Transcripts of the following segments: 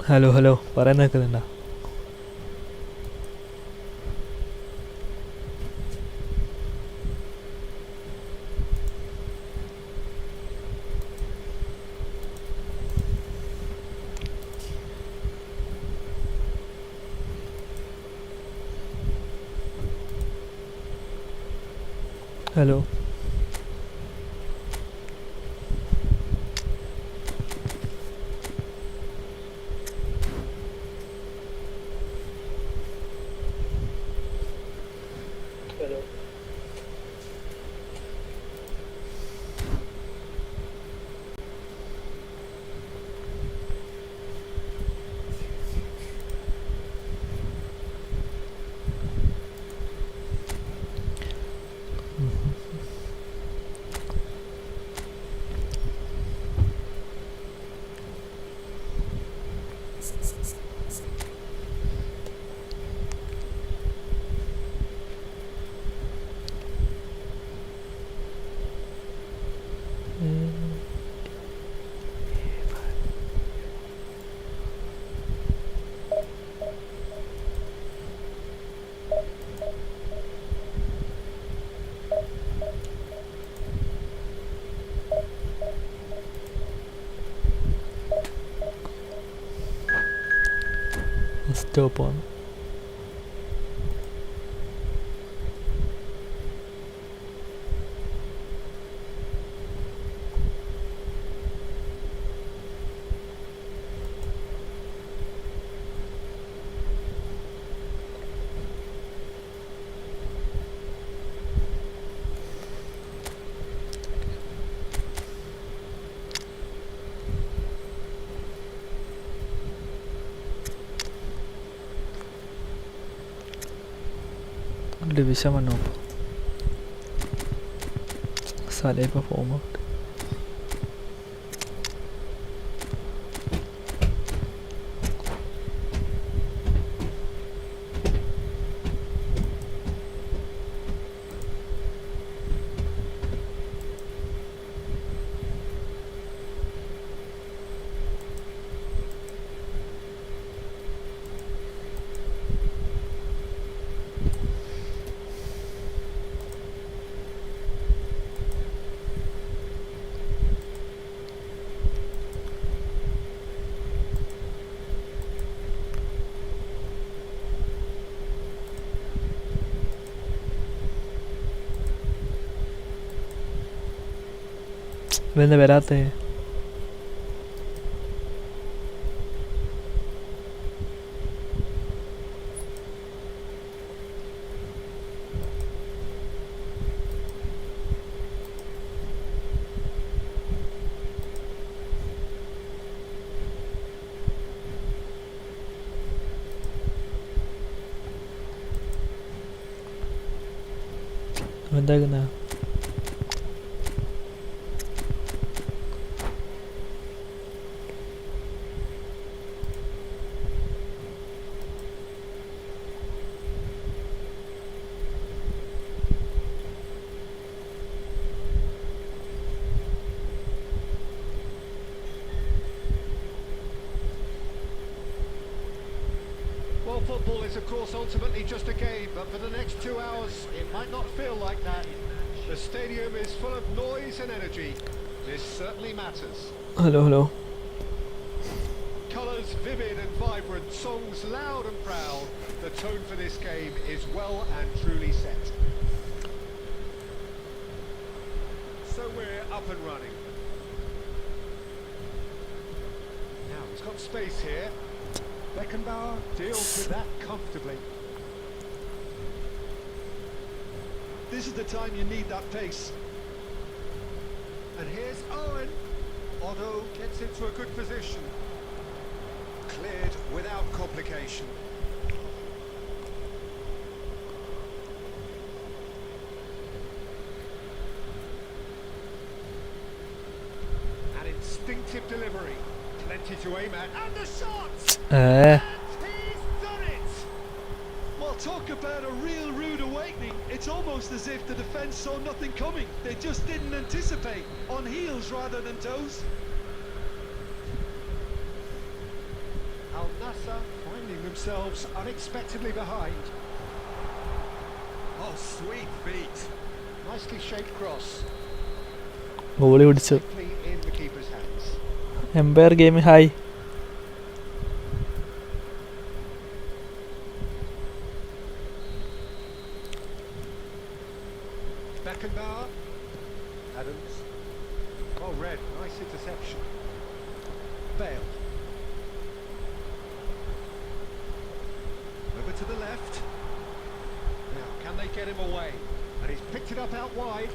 Hello hello പറയാൻ നിൽക്കുന്നുണ്ടോ? Hello stop ആണ്. Division 1 up. साले performer. Vende verate. Vende gana. Well, football is of course ultimately just a game, but for the next 2 hours it might not feel like that. The stadium is full of noise and energy. This certainly matters. Hello, hello. Colours vivid and vibrant, songs loud and proud. The tone for this game is well and truly set. So we're up and running. Now he's got space here. Beckenbauer deals with that comfortably. This is the time you need that pace. And here's Owen. Otto gets into a good position. Cleared without complication. An instinctive delivery. Plenty to aim at. And the shot! And he's done it! Well, talk about a real rude awakening. It's almost as if the defence saw nothing coming. They just didn't anticipate. On heels rather than toes. Al Nassr finding themselves unexpectedly behind. Oh, sweet feet. Nicely shaped cross. Goalie പിടിച്ചു. Safely in the keeper's hands. എംപയർ ഗെയിം ഹായ്. Beckenbauer. Adams. Oh, Red, nice interception. Bale. Over to the left. Now, can they get him away? And he's picked it up out wide.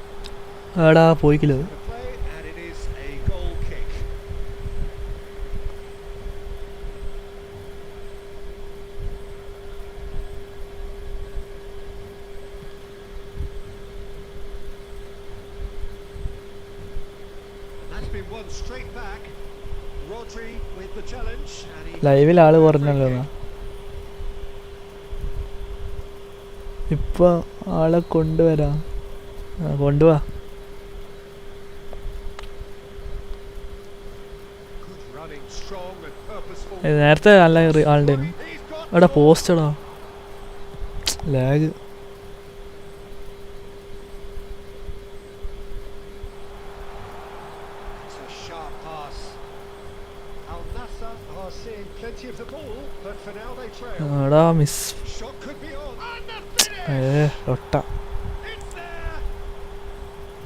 ആടാ പോയിക്കില്ല. The play, and it is a goal kick. And that's been won straight back. Rodri with the challenge, and he ലൈവിൽ ആള് പറഞ്ഞല്ലോ. ഇപ്പൊ ആളെ കൊണ്ടുവരാം. കൊണ്ടുവാ. good running, strong and purposeful. നേരത്തെ നല്ല ആളുടെ He's got അവിടെ പോസ്റ്റടാ lag. It's a sharp pass. Al Nassr are seeing plenty of the ball, but for now they trail. എടാ miss. Shot could be on. And the finish! Ota. It's there!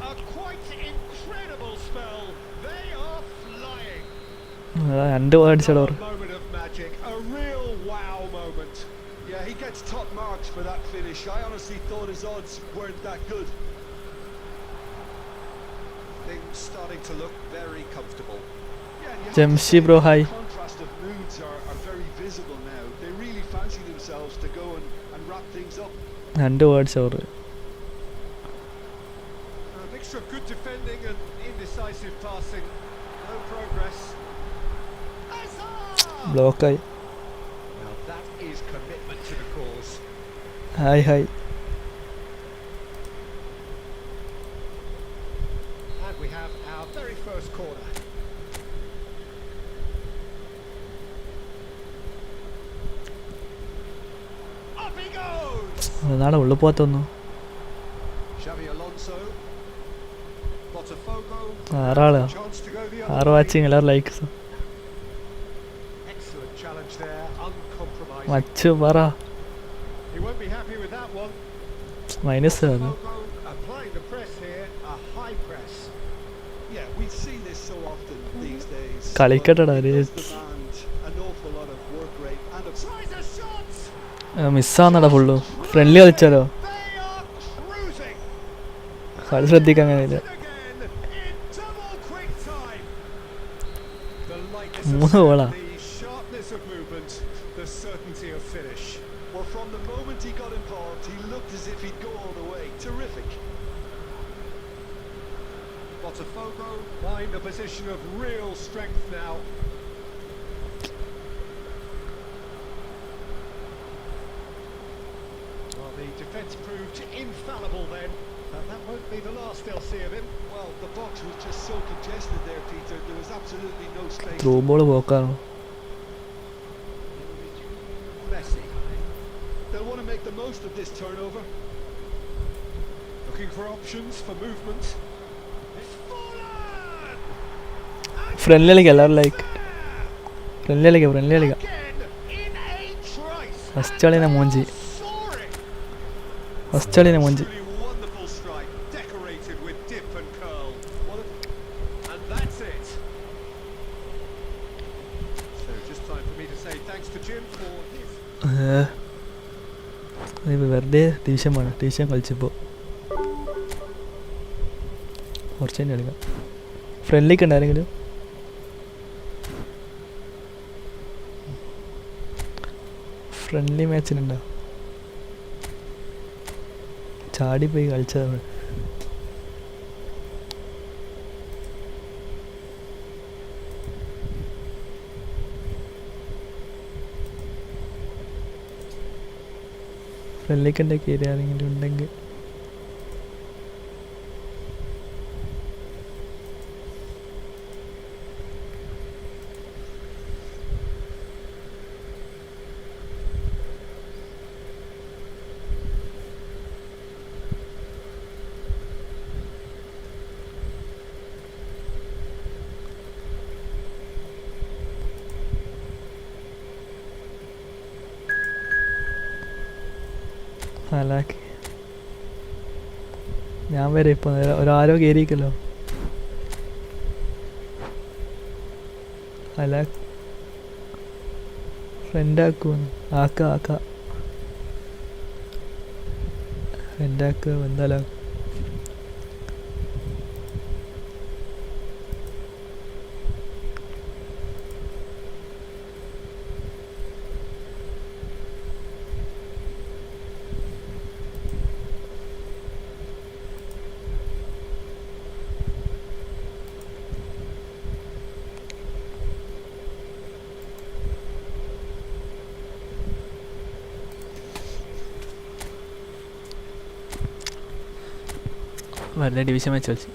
A quite incredible spell. They are flying. രണ്ട് അടിച്ചടോ. A moment of magic. A real wow moment. Yeah, he gets top marks for that finish. I honestly thought his odds weren't that good. Things starting to look very comfortable. Yeah, and you have to Jamshi say bro, the hi. contrast of moods are very visible now. They really fancy themselves to go and wrap things up. രണ്ട് words over. A mixture of good defending and indecisive passing. No progress. Hazard! ബ്ലോക്കായി. Now that is commitment to the cause. Hi hi. And we have our very first corner. Up he goes! നാളെ ഉള്ളു പോത്തൊന്നു. Xavi Alonso. Botafogo. ആറാളാ. Chance to go the 6 other way. Watching എല്ലാവരും likes. Excellent challenge there, uncompromising. മച്ചു പറ. He won't be happy with that one. Minus ആണ്. Botafogo applying the press here, a high press. Yeah, we see this so often these days. കളിക്കട്ടെടാ. But it does demand an awful lot of work rate and a Tries a shot. മിസ്സാന്നടാ full. Friendly കളിച്ചാലോ. They are cruising. കളി ശ്രദ്ധിക്കാൻ കഴിയില്ല. Again in double quick time. The lightness മൂന്ന് of ഗോളാ. step, the sharpness of movement, the certainty of finish. Well, from the moment he got involved, he looked as if he'd go all the way. Terrific. Botafogo find a position of real strength now. Well, the defence proved infallible then, but that won't be the last they'll see of him. Well, the box was just so congested there, Peter. There was absolutely no space. Through ball പോക്കാണ്. Messi They'll want to make the most of this turnover. looking for options for movement. It's fallen! Friendly കളിക്കാം എല്ലാവരും like. Friendly കളിക്കാം. Again in a trice. First കളിനെ മൂഞ്ചി. Soaring. First കളിനെ മൂഞ്ചി. Truly wonderful strike, decorated with dip and curl. And that's it. So just time for me to say thanks to Jim for his. വെറുതെ ദേഷ്യമാണ്. ദേഷ്യം കളിച്ചപ്പോൾ കുറച്ച് കഴിഞ്ഞ് കളിക്കാം. ഫ്രണ്ട്ലിക്ക് ഉണ്ടായിരുന്നെങ്കിലും ഫ്രണ്ട്ലി മാച്ചിനുണ്ടോ? ചാടി പോയി കളിച്ചതാണ്. ഫ്രണ്ട്ലിക്ക് കയറി ആരെങ്കിലും ഉണ്ടെങ്കിൽ അലാക്കി ഞാൻ വരെ ഇപ്പൊ ഒരാരോ കയറിയിരിക്കല്ലോ. അല ഫ്രണ്ടാക്കുമെന്ന് ആക്ക ഫ്രണ്ടാക്കുക എന്തായാലും വെറുതെ ഡിവിഷൻ വെച്ച് കളിച്ച്.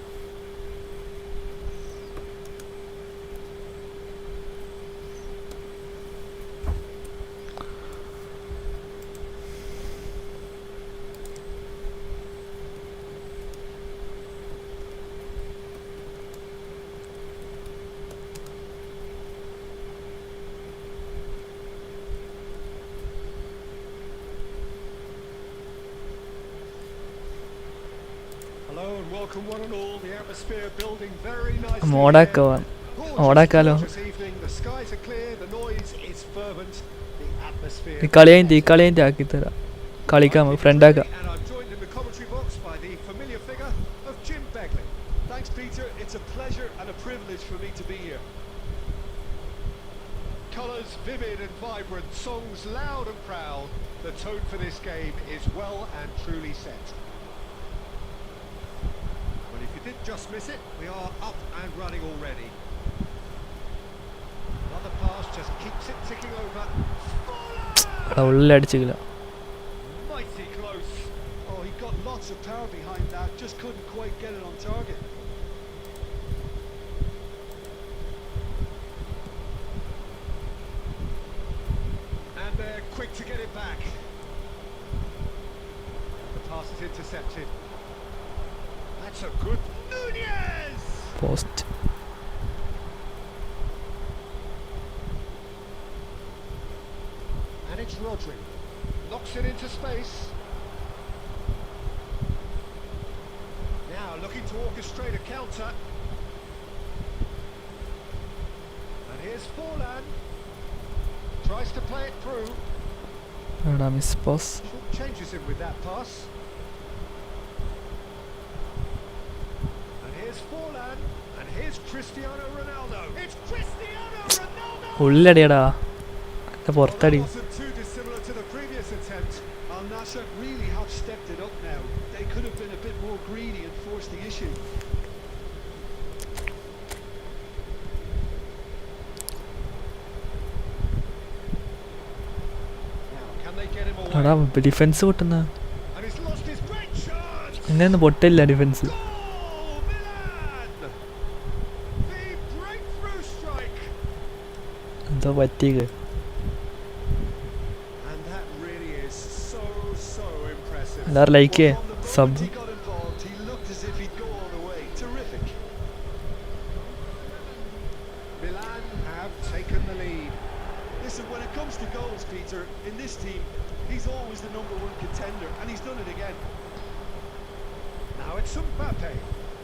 Hello and welcome one and all. The atmosphere building very nicely. മോഡാക്കാൻ ഓടാക്കാലോ. Gorgeous evening. The skies are clear. The noise is fervent. The atmosphere. ഈ കളിയായിട്ട് ആക്കിത്തരാം. കളിക്കാം ഫ്രണ്ടാക്കാം. And I'm joined in the commentary box by the familiar figure of Jim Begley. Thanks, Peter. It's a pleasure and a privilege for me to be here. Colours vivid and vibrant, songs loud and proud. The tone for this game is well and truly set. Well, if you did just miss it, we are up and running already. Another pass just keeps it ticking over. ഉള്ളിലടിച്ചില്ല. Mighty close. Oh, he got lots of power behind that, just couldn't quite get it on target. And they're quick to get it back. The pass is intercepted. That's a good Nunez! Post And it's Rodri. Knocks it into space. Now looking to orchestrate a counter. And here's Forlan. Tries to play it through. Miss pass. Changes him with that pass. And here's Forlan. And here's Cristiano Ronaldo. It's Cristiano Ronaldo! ഉള്ളിലടിയടാ പുറത്തടി. Well, that wasn't too dissimilar to the previous attempt. Al Nassr really have stepped it up now. They could have been a bit more greedy and forced the issue. Now, can they get him away? എടാ defence പൊട്ടുന്ന And he's lost his great chance. ഇങ്ങനെയൊന്നും പൊട്ടില്ല defence. Goal, Milan! The breakthrough strike. എന്തോ പറ്റിയത്. And that really is so impressive. എല്ലാവരും like ചെയ്യേ From the moment sub. he got involved, he looked as if he'd go all the way. Terrific. Milan have taken the lead. Listen, when it comes to goals, Peter, in this team, he's always the #1 contender, and he's done it again. Now it's Mbappe.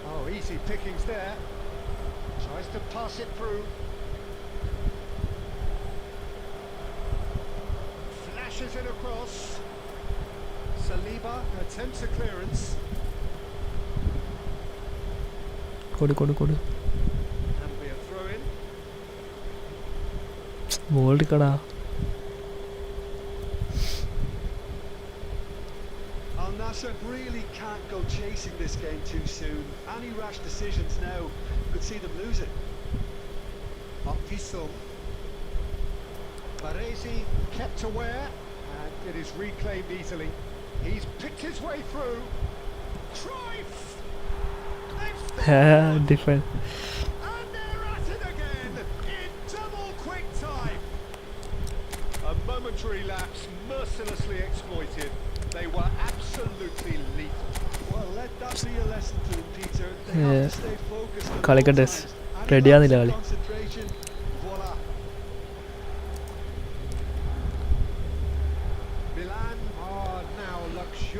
Oh, easy pickings there. Tries to pass it through. Flashes it across. Saliba attempts a clearance. കൊടു That'll be a throw in. Ball കടാ. Al Nassr really can't go chasing this game too soon. Any rash decisions now could see them lose it. Up Visson. Baresi kept aware and it is reclaimed easily. He's picked his way through. Cruyff! They've ഡിഫൻ and they're at it again in double quick time. A momentary lapse mercilessly exploited. They were absolutely lethal. Well, let that be a lesson to them, Peter. They have Yeah. to stay focused at all കളിക്കട്ടെ. times. Any Ready lapse ആവുന്നില്ല in കളി. concentration, voila. Milan are now luxurious.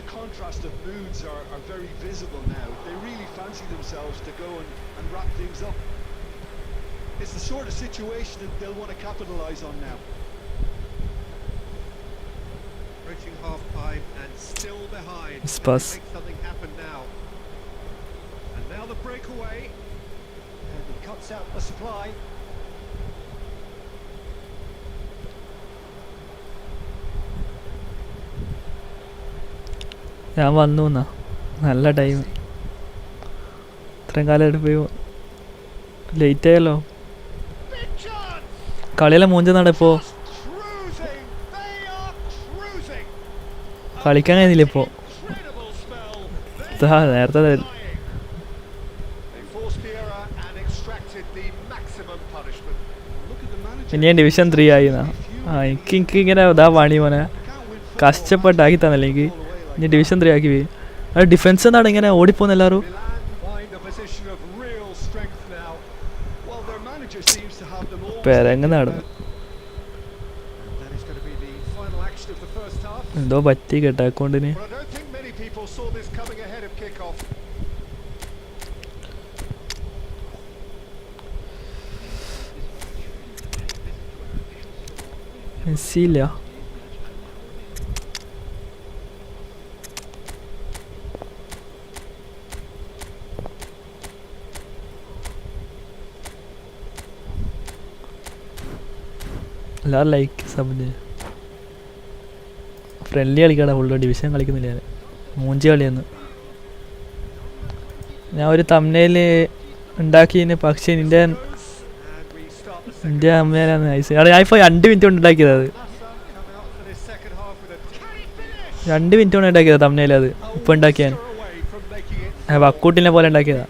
the contrast of moods are very visible now. They really fancy themselves to go and wrap things up. It's the sort of situation that they'll want to capitalise on now. Reaching half-time and still behind. Spurs. Make something happen now. And now the breakaway. And he cuts out the supply. ഞാൻ വന്നു എന്നാ നല്ല time ഇത്രയും കാലം എടുപ്പ് late ആയല്ലോ കളിയെല്ലാം മൂഞ്ചെന്നാണ് ഇപ്പോൾ കളിക്കാൻ കഴിയുന്നില്ല ഇപ്പോൾ നേരത്തെ ഇനി ഞാൻ ഡിവിഷൻ 3 ആയി എന്നാ എനിക്കിങ്ങനെ ഇതാ പണി മോനെ കഷ്ടപ്പെട്ടാക്കി തന്നല്ലേ എനിക്ക് ഇനി ഡിവിഷൻ 3 ആക്കി പോയി അത് ഡിഫൻസ് എന്നാണ് ഇങ്ങനെ ഓടിപ്പോകുന്ന എല്ലാവരും പെരങ്ങ് നടന്നു എന്തോ പറ്റി കേട്ടോ അക്കൗണ്ടിന് മെസ്സിയില്ല എല്ലാവരും ലൈക്ക് സബ് ഫ്രണ്ട്ലി കളിക്കാടാ ഫുള്ള് ഡിവിഷൻ കളിക്കുന്നില്ല ഞാൻ മൂഞ്ചി കളിയെന്ന് ഞാൻ ഒരു തമ്മിൽ ഉണ്ടാക്കിയതിന് പക്ഷേ എൻ്റെ അമ്മേനാണ് ഐസ് ഞാൻ ഇപ്പോൾ 2 മിനിറ്റ് കൊണ്ട് ഉണ്ടാക്കിയത് അത് 2 മിനിറ്റ് കൊണ്ട് ഉണ്ടാക്കിയതാ തമ്മിൽ അത് ഇപ്പം ഉണ്ടാക്കിയാൻ വക്കൂട്ടിനെ പോലെ ഉണ്ടാക്കിയതാ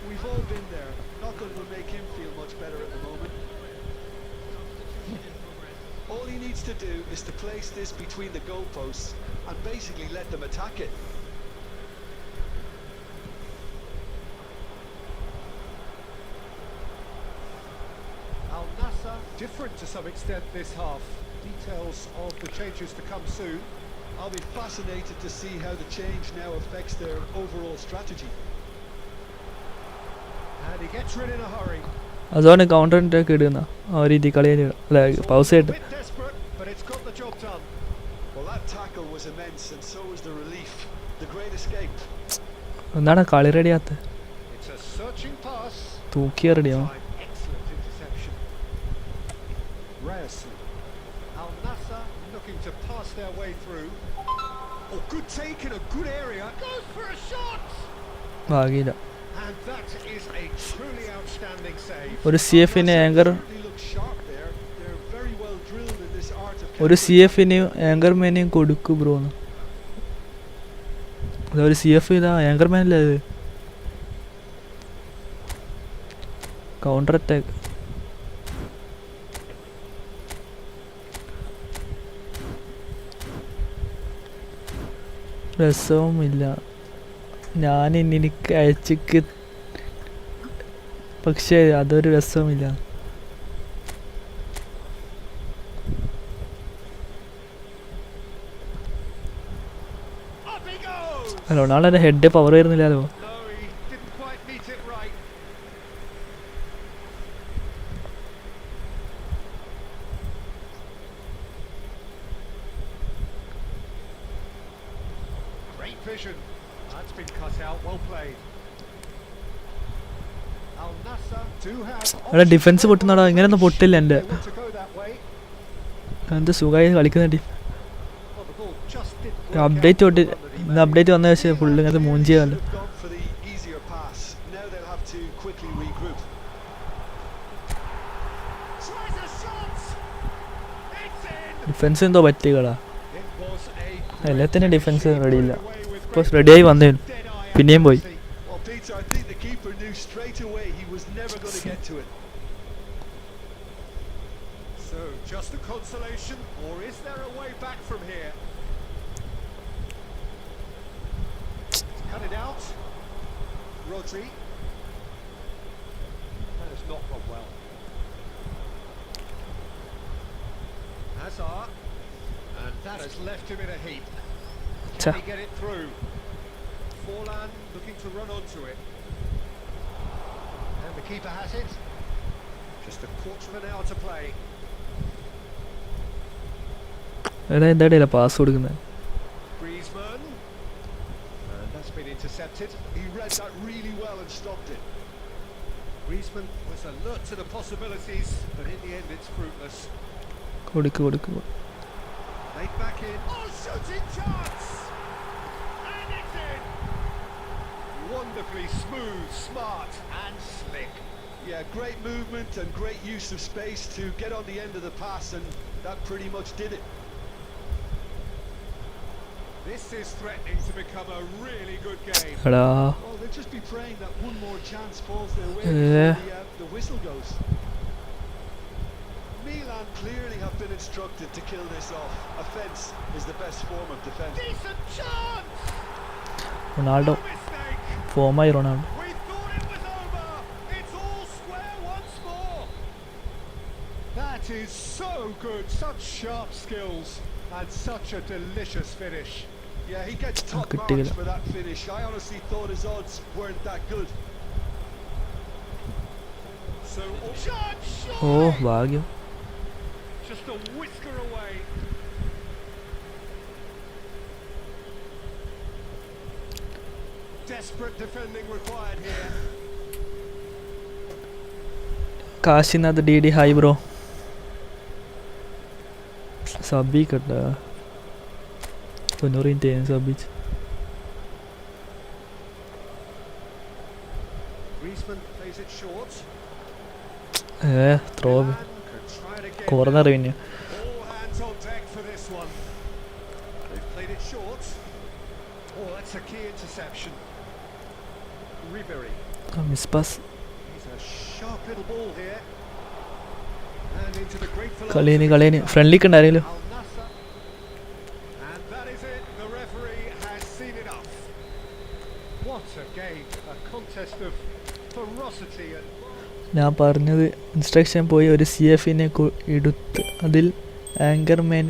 Different to some extent this half. Details of the changes to come soon. I'll be fascinated to see how the change now affects their overall strategy. And he gets rid in a hurry. അതാണ് കൗണ്ടറിൻ്റെ ഒക്കെ ഇടുന്ന ആ രീതി കളിയാൻ അല്ല pause ആയിട്ട് Desperate, but it's got the job done. Well, that tackle was immense, and so was the relief. The great escape. എന്താണ് കളി റെഡിയാത്ത It's a searching pass. തൂക്കിയ റെഡിയാവും Excellent interception. Reyerson. Al Nassr looking to pass their way through. Oh, good take in a good area. Goes for a shot. ഭാഗ്യമില്ല And that is a truly outstanding save. ഒരു C എഫിന് anchor ഒരു C എഫിനെയും ആങ്കർമാനെയും കൊടുക്കും ബ്രോന്ന് അതൊരു C F ഇതാ ആങ്കർമാനല്ലേ അത് counter attack രസവുമില്ല ഞാൻ എനിക്ക് അയച്ചിക്ക് പക്ഷേ അതൊരു രസവുമില്ല റൊണാൾഡോന്റെ ഹെഡ് പവർ വരുന്നില്ലല്ലോ Vision. That's been cut out. Well played. Al Nassr do have. അവിടെ ഡിഫൻസ് പൊട്ടുന്നടാ ഇങ്ങനെയൊന്നും പൊട്ടില്ല എൻ്റെ എന്ത് സുഖമായി കളിക്കുന്ന അപ്ഡേറ്റ് തൊട്ട് ഇന്ന് അപ്ഡേറ്റ് വന്ന ശേഷം ഫുള്ള് ഇങ്ങനത്തെ മൂഞ്ചിയല്ലോ ഡിഫൻസ് എന്തോ പറ്റിയകളാ എല്ലാത്തിനും ഡിഫൻസ് റെഡിയില്ല ഇപ്പോൾ റെഡിയായി വന്നേനു പിന്നെയും പോയി Just a consolation, or is there a way back from here? Cut it out. Rodri. That has not gone well. Hazard. And that has left him in a heap. Can he get it through? Forlan looking to run onto it. And the keeper has it. Just a quarter of an hour to play. എടാ എന്താ pass കൊടുക്കുന്നത്? Griezmann. And that's been intercepted. He read that really well and stopped it. Griezmann was alert to the possibilities, but in the end it's fruitless. കൊടുക്ക്. Laid back in. Oh, shooting chance! And it's in! Wonderfully smooth, smart and slick. Yeah, great movement and great use of space to get on the end of the pass, and that pretty much did it. This is threatening to become a really good game. എടാ Well, they'll just be praying that one more chance falls their way before the whistle goes. Milan clearly have been instructed to kill this off. Offence is the best form of defence. Decent chance! Ronaldo No mistake! ഫോമായി Ronaldo. We thought it was over. It's all square once more. That is so good. Such sharp skills and such a delicious finish. Yeah, he gets top കിട്ടിയില്ല. marks for that finish. I honestly thought his odds weren't that good. So, shot! ഓ ഭാഗ്യം. Just a whisker away. Desperate defending required here. Kashinath D hi bro. സബിക്കട്ട 90 സബിച്ച്. Griezmann plays it short. Throw Milan can try it again. Corner പിന്നെ All hands on deck for this one. They've played it short. Oh, that's a key interception. Ribery. Miss pass. He's a sharp little ball here. And into the great കളീന് ഫ്രണ്ട്ലിക്ക് ഉണ്ടായിരുന്നല്ലോ. Al Nassr. And that is it. The referee has seen enough. What a game. A contest of ferocity and ഞാൻ പറഞ്ഞത് instruction പോയി ഒരു CF-നെ എടുത്ത് അതിൽ anchorman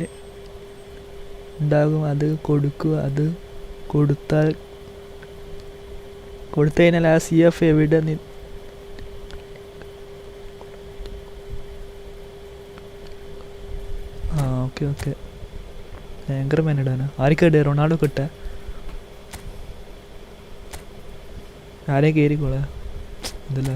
ഉണ്ടാകും, അത് കൊടുക്കുക, അത് കൊടുത്തു കഴിഞ്ഞാൽ ആ CF എവിടെ ഓക്കെ ആങ്കർമാൻ ഇടാനാ ആർക്കിടേ റൊണാൾഡോ കിട്ടാ ആരെയും കയറിക്കോളാ ഇതില്ല.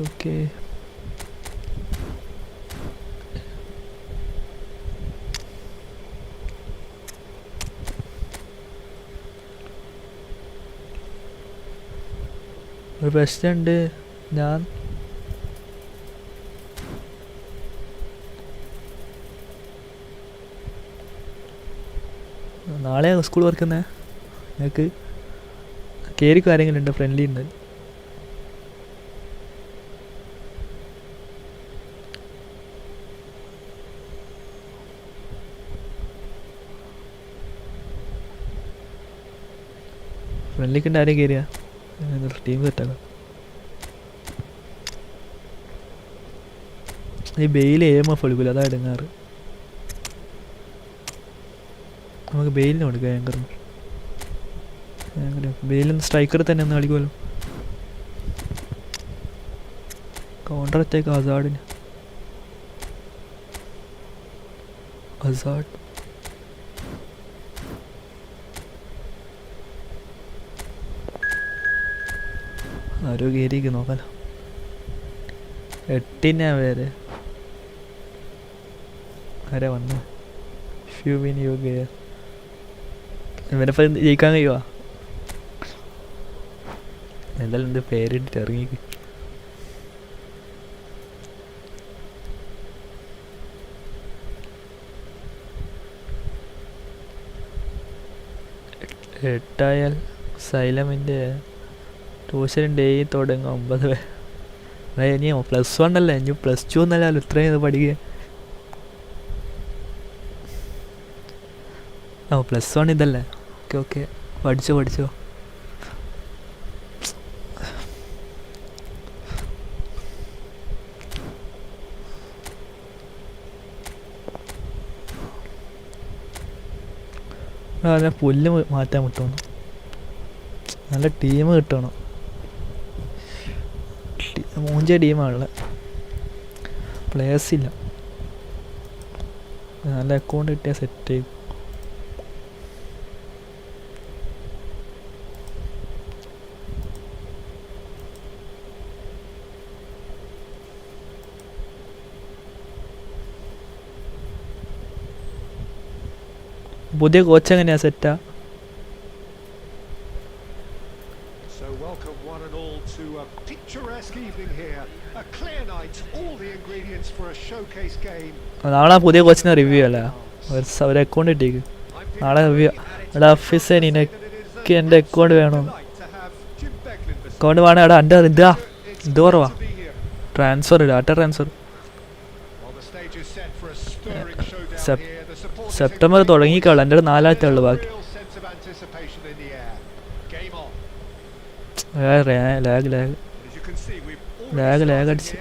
ഓക്കെ ഒരു പ്രശ്നമുണ്ട്. ഞാൻ നാളെ സ്കൂൾ വർക്കുന്നത് നിങ്ങൾക്ക് കയറിക്കോ ആരെങ്കിലും ഉണ്ടോ? ഫ്രണ്ട്ലി ഉണ്ട്. ഫ്രണ്ട്ലിക്ക് ഉണ്ട് ആരെയും കയറിയാ ടീം സെറ്റാക്കാം. ഈ ബെയിൽ AMF എടുക്കില്ല, അതാ എടുങ്ങാറ്. നമുക്ക് ബെയിലിന് കൊടുക്കാം ആങ്കറിന്. ബെയിലിന് സ്ട്രൈക്കർ തന്നെ ഒന്ന് കളിക്കുമല്ലോ. കൗണ്ടർ അറ്റാക്ക് അസാഡിന്. അസാഡ് ആരോ കയറിക്ക് നോക്കാലോ. 8 പേര് ആരാ വന്നു? ഫ്യൂവിൻ യോഗ ഇവനിപ്പം ജയിക്കാൻ കഴിയുവാ? എന്തായാലും എന്ത് പേരിട്ടിട്ട് ഇറങ്ങിക്ക്. എട്ടായാൽ സൈലമിൻ്റെ ട്യൂഷൻ ഡേ തുടങ്ങും 9 പേര്. ഇനി +1 അല്ലേ, ഇനി +2 എന്നല്ലോ ഇത്രയും പഠിക്കുക. +1 ഇതല്ലേ? ഓക്കെ പഠിച്ചോ. അതിനെ പുല്ല് മാറ്റാൻ കിട്ടുന്നു. നല്ല ടീം കിട്ടണം. മൂഞ്ച ടീമാണുള്ളത്, പ്ലേയേഴ്സ് ഇല്ല. നല്ല അക്കൗണ്ട് കിട്ടിയാൽ സെറ്റ് ചെയ്യും. പുതിയ കോച്ച് എങ്ങനെയാ സെറ്റാ? So welcome one and all to a picturesque evening here. A clear night, all the ingredients for a showcase game. നാളെ പുതിയ കോച്ചിനെ റിവ്യൂ അല്ല, ഒരു അക്കൗണ്ട് കിട്ടിയേക്ക്. നാളെ റിവ്യൂ. എടാ ഓഫീസേ, നിനക്ക് എൻ്റെ അക്കൗണ്ട് വേണോ? അക്കൗണ്ട് വേണം. എടാ എൻ്റെ ഇതാ ഇത് കുറവാ. Transfer, data transfer. സെപ്റ്റംബർ തുടങ്ങിക്കോളൂ. എൻ്റെ 4 ആഴ്ച ഉള്ളു ബാക്കി. ലാഗ് അടിച്ച്.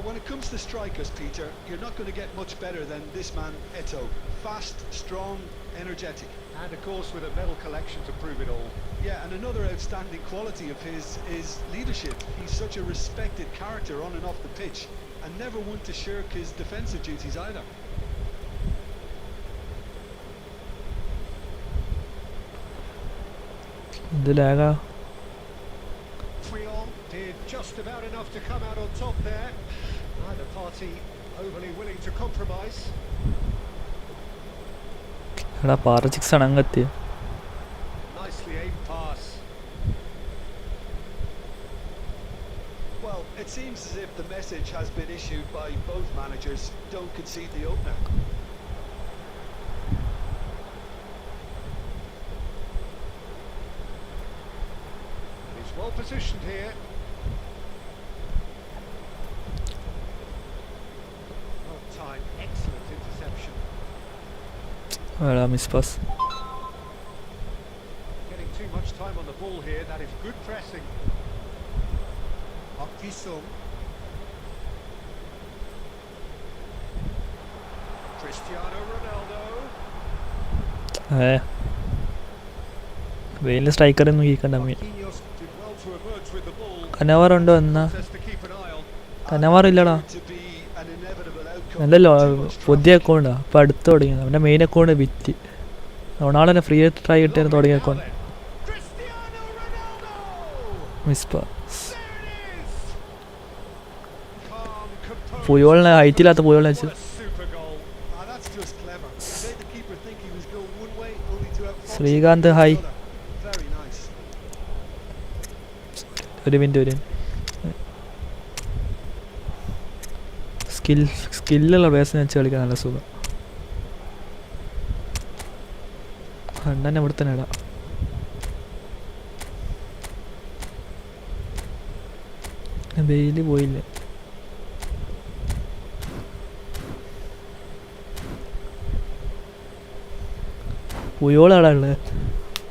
When it comes to strikers, Peter, you're not going to get much better than this man, Eto. Fast, strong, energetic. And of course with a medal collection to prove it all. Yeah, and another outstanding quality of his is leadership. He's such a respected character on and off the pitch, and never one to shirk his defensive duties either. Trion did just about enough to come out on top there. Neither party overly willing to compromise. എടാ പാറച്ചിക്സ് ആണ് അങ്ങെത്തിയ. Nicely aimed pass. Well, it seems as if the message has been issued by both managers. Don't concede the opener. He's well positioned here. Well timed, excellent interception. Miss pass. Getting too much time on the ball here. That is good pressing. Akisum. Cristiano Ronaldo. വെയിലിൽ സ്ട്രൈക്കറൊന്നും കേൾക്കണ്ട. Marquinhos did well to emerge with the ball. കനവാറുണ്ടോ എന്നാ? Just to keep an eye on. കനവാറില്ലടാ. To be an inevitable outcome. നല്ലല്ലോ പുതിയ അക്കൗണ്ടാ. അപ്പോൾ അടുത്ത് തുടങ്ങിയത്. അവൻ്റെ main account വിറ്റ്. റൊണാൾഡോനെ free ആയിട്ട് ട്രൈ കിട്ടിയാൽ തുടങ്ങിയ account. Cristiano Ronaldo. Miss pass. There it is. Calm, composed. പുയോളിനെ ഹൈറ്റില്ലാത്ത പുയോളിനെ വെച്ച് What a super goal. That's just clever. Made the keeper think he was going one way, only to outfox Srikanth the high. other. Very nice. ഒരു minute. സ്കില്ലുള്ള person വെച്ച് കളിക്കാൻ നല്ല സുഖം. അണ്ണനെ ഇവിടെ തന്നെ ഇടാം. വെയില് പോയില്ലേ? പുയോളാടാ ഉള്ളത്.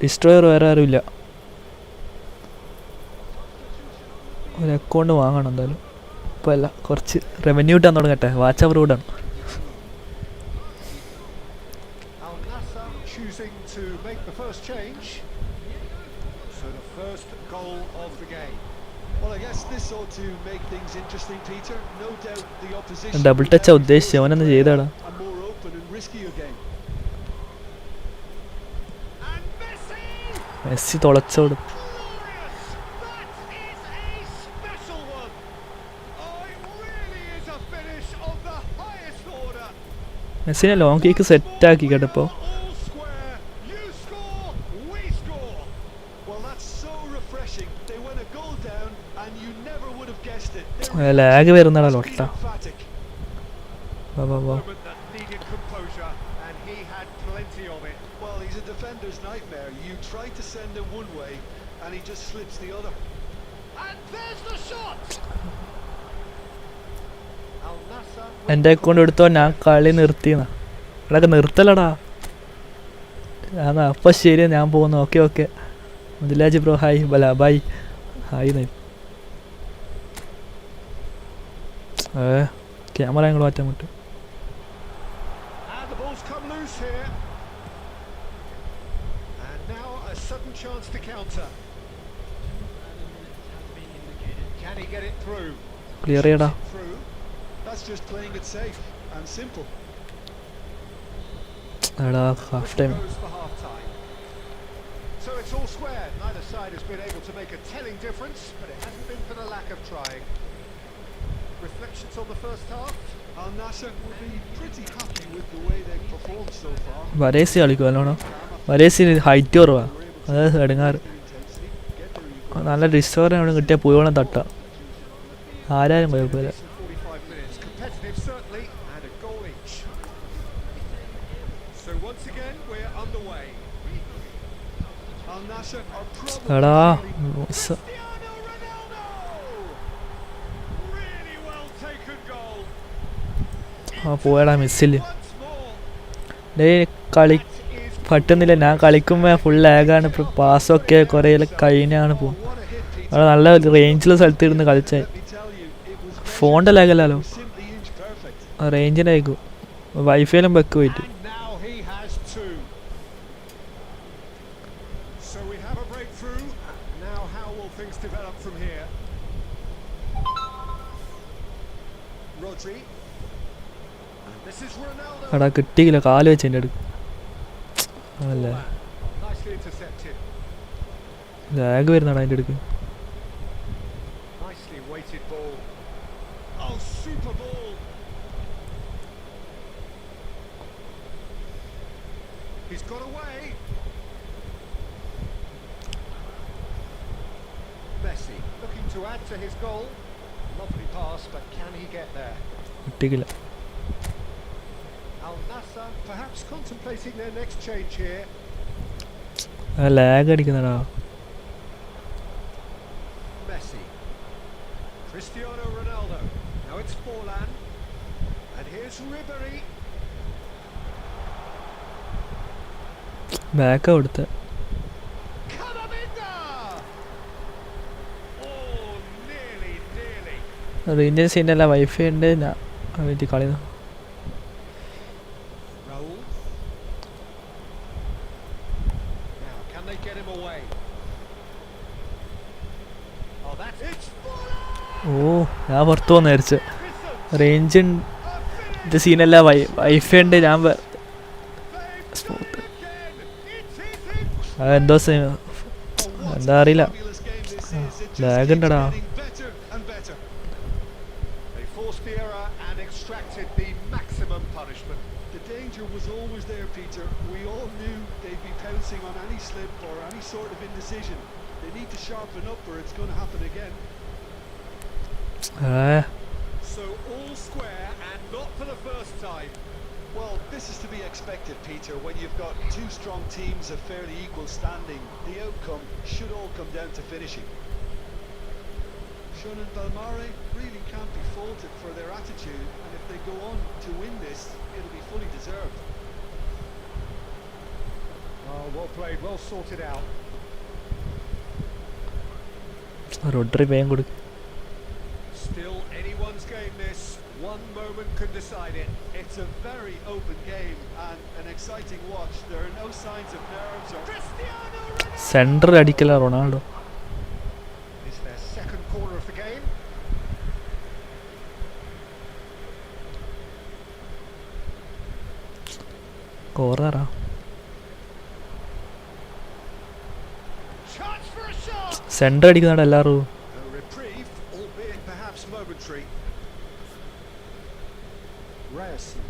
ഡിസ്ട്രോയർ വേറെ ആരുമില്ല. ഒരു അക്കൗണ്ട് വാങ്ങണം എന്തായാലും. ഇപ്പോൾ അല്ല, കുറച്ച് റവന്യൂ കിട്ടാൻ തുടങ്ങട്ടെ. വാച്ച് അവർ കൂടാണ്. Al Nassr choosing to make the first change. So the first goal of the game. Well, I guess this ought to make things interesting, Peter. No doubt the opposition. Double ടച്ചാ ഉദ്ദേശിച്ചത്. അവനൊന്ന് ചെയ്താടാ. A more open and riskier game. And Messi! Messi തുളച്ചോടും. Glorious! That is a special one. Oh, it really is a finish of the highest order. മെസ്സിനെ long കേക്ക് സെറ്റാക്കി കേട്ടപ്പോൾ. All square. You score, we score. Well, that's so refreshing. They went a goal down, and you never would have guessed it. Lag വരുന്നടാ ലൊട്ട. Emphatic. വാ Moment that needed composure, and he had plenty of it. Well, he's a defender's nightmare. You try to send him one way, and he just slips the other. And there's the shot. Al Nassr. എൻ്റെ account എടുത്തോ. ഞാൻ കളി നിർത്തിയെന്നാ. ഇതൊക്കെ നിർത്തലടാ. എന്നാ അപ്പം ശരി, ഞാൻ പോകുന്നു. ഓക്കെ ഓക്കെ മുതലാജി bro hi. Bye hi. Camera ഞങ്ങൾ മാറ്റാൻ പറ്റും. And the ball's come loose here. And now a sudden chance to counter. Can he get it through? Clear ചെയ്യടാ. Through. That's just playing it safe and simple. എടാ half time. Goes for half time. So it's all square. Neither side has been able to make a telling difference, but it hasn't been for the lack of trying. Reflections on the first half. Al Nassr will be pretty happy with the way they've performed so far. വരേസി കളിക്കും അല്ലോണോ? വരേസി height കുറവാ, അതായത് എടുങ്ങാറ്. നല്ല ഡിസ്റ്റോർ അവിടെ കിട്ടിയാൽ പോയോണം തട്ട, ആരാരും കുഴപ്പമില്ല. 45 minutes, competitive certainly, and a goal each. So once again we're underway. Al Nassr are എടാ Cristiano Ronaldo! Really well taken goal. പോയടാ മിസ്സില്. Once more. ഡേ കളി പറ്റുന്നില്ല, ഞാൻ കളിക്കുമ്പോൾ ഫുൾ ലാഗാണ്. ഇപ്പോൾ പാസ്സൊക്കെ കുറേ കഴിഞ്ഞാണ് പോകും. What a hit, Peter. അവിടെ നല്ല റേഞ്ചിലുള്ള സ്ഥലത്ത് ഇരുന്ന് കളിച്ചാൽ. Let me tell you, it was ഫോണിൻ്റെ ലാഗല്ലല്ലോ, simply inch perfect. റേഞ്ചിനായിരിക്കും. വൈഫൈയിലും വെക്ക് പോയിട്ട്. And now he has two. So we have a breakthrough. Now how will things develop from here? Rodri. And this is Ronaldo. എടാ കിട്ടിയില്ല, കാല് വെച്ച് എൻ്റെ അടുക്ക് അല്ലേ. Nicely intercepted. ലാഗ് വരുന്നതാണ് അതിൻ്റെ അടുക്ക്. Nicely weighted ball. Oh, super ball. He's got away. Messi looking to add to his goal. Lovely pass, but can he get there? കിട്ടിയില്ല. Al Nassr perhaps contemplating their next change here. Lag അടിക്കുന്നടാ. Messi. Cristiano Ronaldo. Now it's Forlan. And here's Ribéry. ബാക്കാ കൊടുത്ത്. Camavinga! Oh, nearly. റേഞ്ചിന് സീനല്ല, wifi ഉണ്ട്. ഞാൻ വീട്ടിൽ കളിയുന്നു. Raul. Now, can they get him away? Oh, that's it's Forlan! ഓ ഞാൻ പുറത്ത് പോകുന്ന വിചാരിച്ചു. റേഞ്ച് ഇത് സീനല്ല, വൈഫൈ ഉണ്ട്. ഞാൻ അതെന്തോ എന്താ അറിയില്ല, ലാഗ് ഉണ്ടടാ. They forced the error and extracted the maximum punishment. The danger was always there, Peter. We all knew they'd be pouncing on any slip or any sort of indecision. They need to sharpen up or it's going to happen again. So all square and not for the first time. Well, this is to be expected, Peter. When you've got two strong teams of fairly equal standing, the outcome should all come down to finishing. Shun and Balmare really can't be faulted for their attitude, and if they go on to win this, it'll be fully deserved. Oh, well played, well sorted out. റോഡറി വേഗം കൊടുക്കും. Still anyone's game this. One moment could decide it. It's a very open game and an exciting watch. There are no signs of nerves or... Cristiano Ronaldo! Centre അടിക്കല Ronaldo. It's their second corner of the game. കോർണറാ. Chance for a shot! Centre അടിക്കുന്നുണ്ട് എല്ലാവരും. A reprieve, albeit perhaps momentary. Ryerson.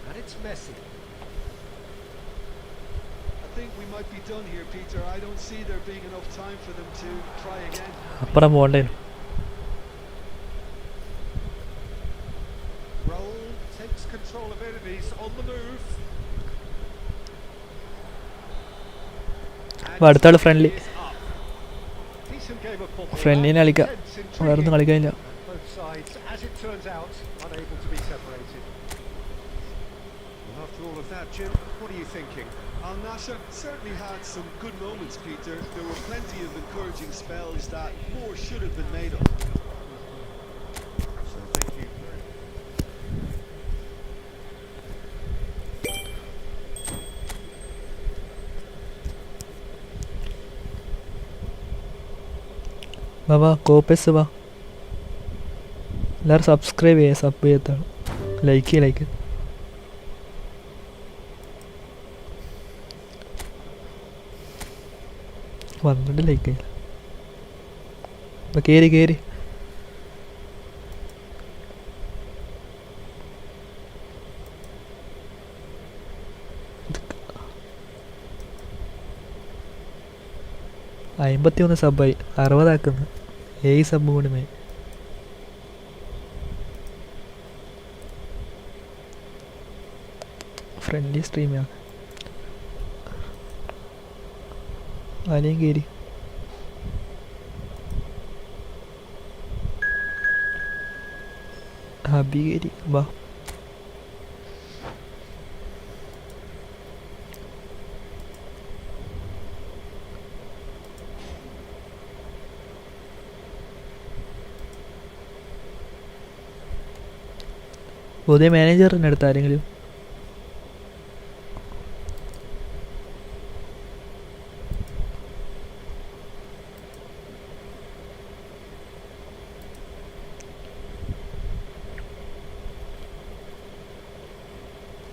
And it's Messi. I think we might be done here, Peter. I don't see there being enough time for them to try again. അപ്പുറം പോകണ്ടേ. Raul takes control of it and he's on the move. അടുത്താൾ friendly. Decent game of football. ഫ്രണ്ട്ലിനെ കളിക്കാം, വേറൊന്നും കളിക്കാനില്ല. Both sides, as it turns out, unable to be separated. We'll have After all of that, Jim, what are you thinking? Al Nassr certainly had some good moments, Peter. There were plenty of encouraging spells that more should have been made of. So thank you. Baba corpus വാ എല്ലാവരും subscribe ചെയ്യുക, sub ചെയ്യത്താണ്, like വന്നിട്ട് like ചെയ്യില്ല. അപ്പം കയറി അമ്പത്തിയൊന്ന് സബ്ബായി, 60 7 sub കൂടി മതി. Friendly സ്ട്രീമാണ്. ആരെയും കയറി ഹബി കയറി വാ. പുതിയ മാനേജറിൻ്റെ അടുത്ത് ആരെങ്കിലും?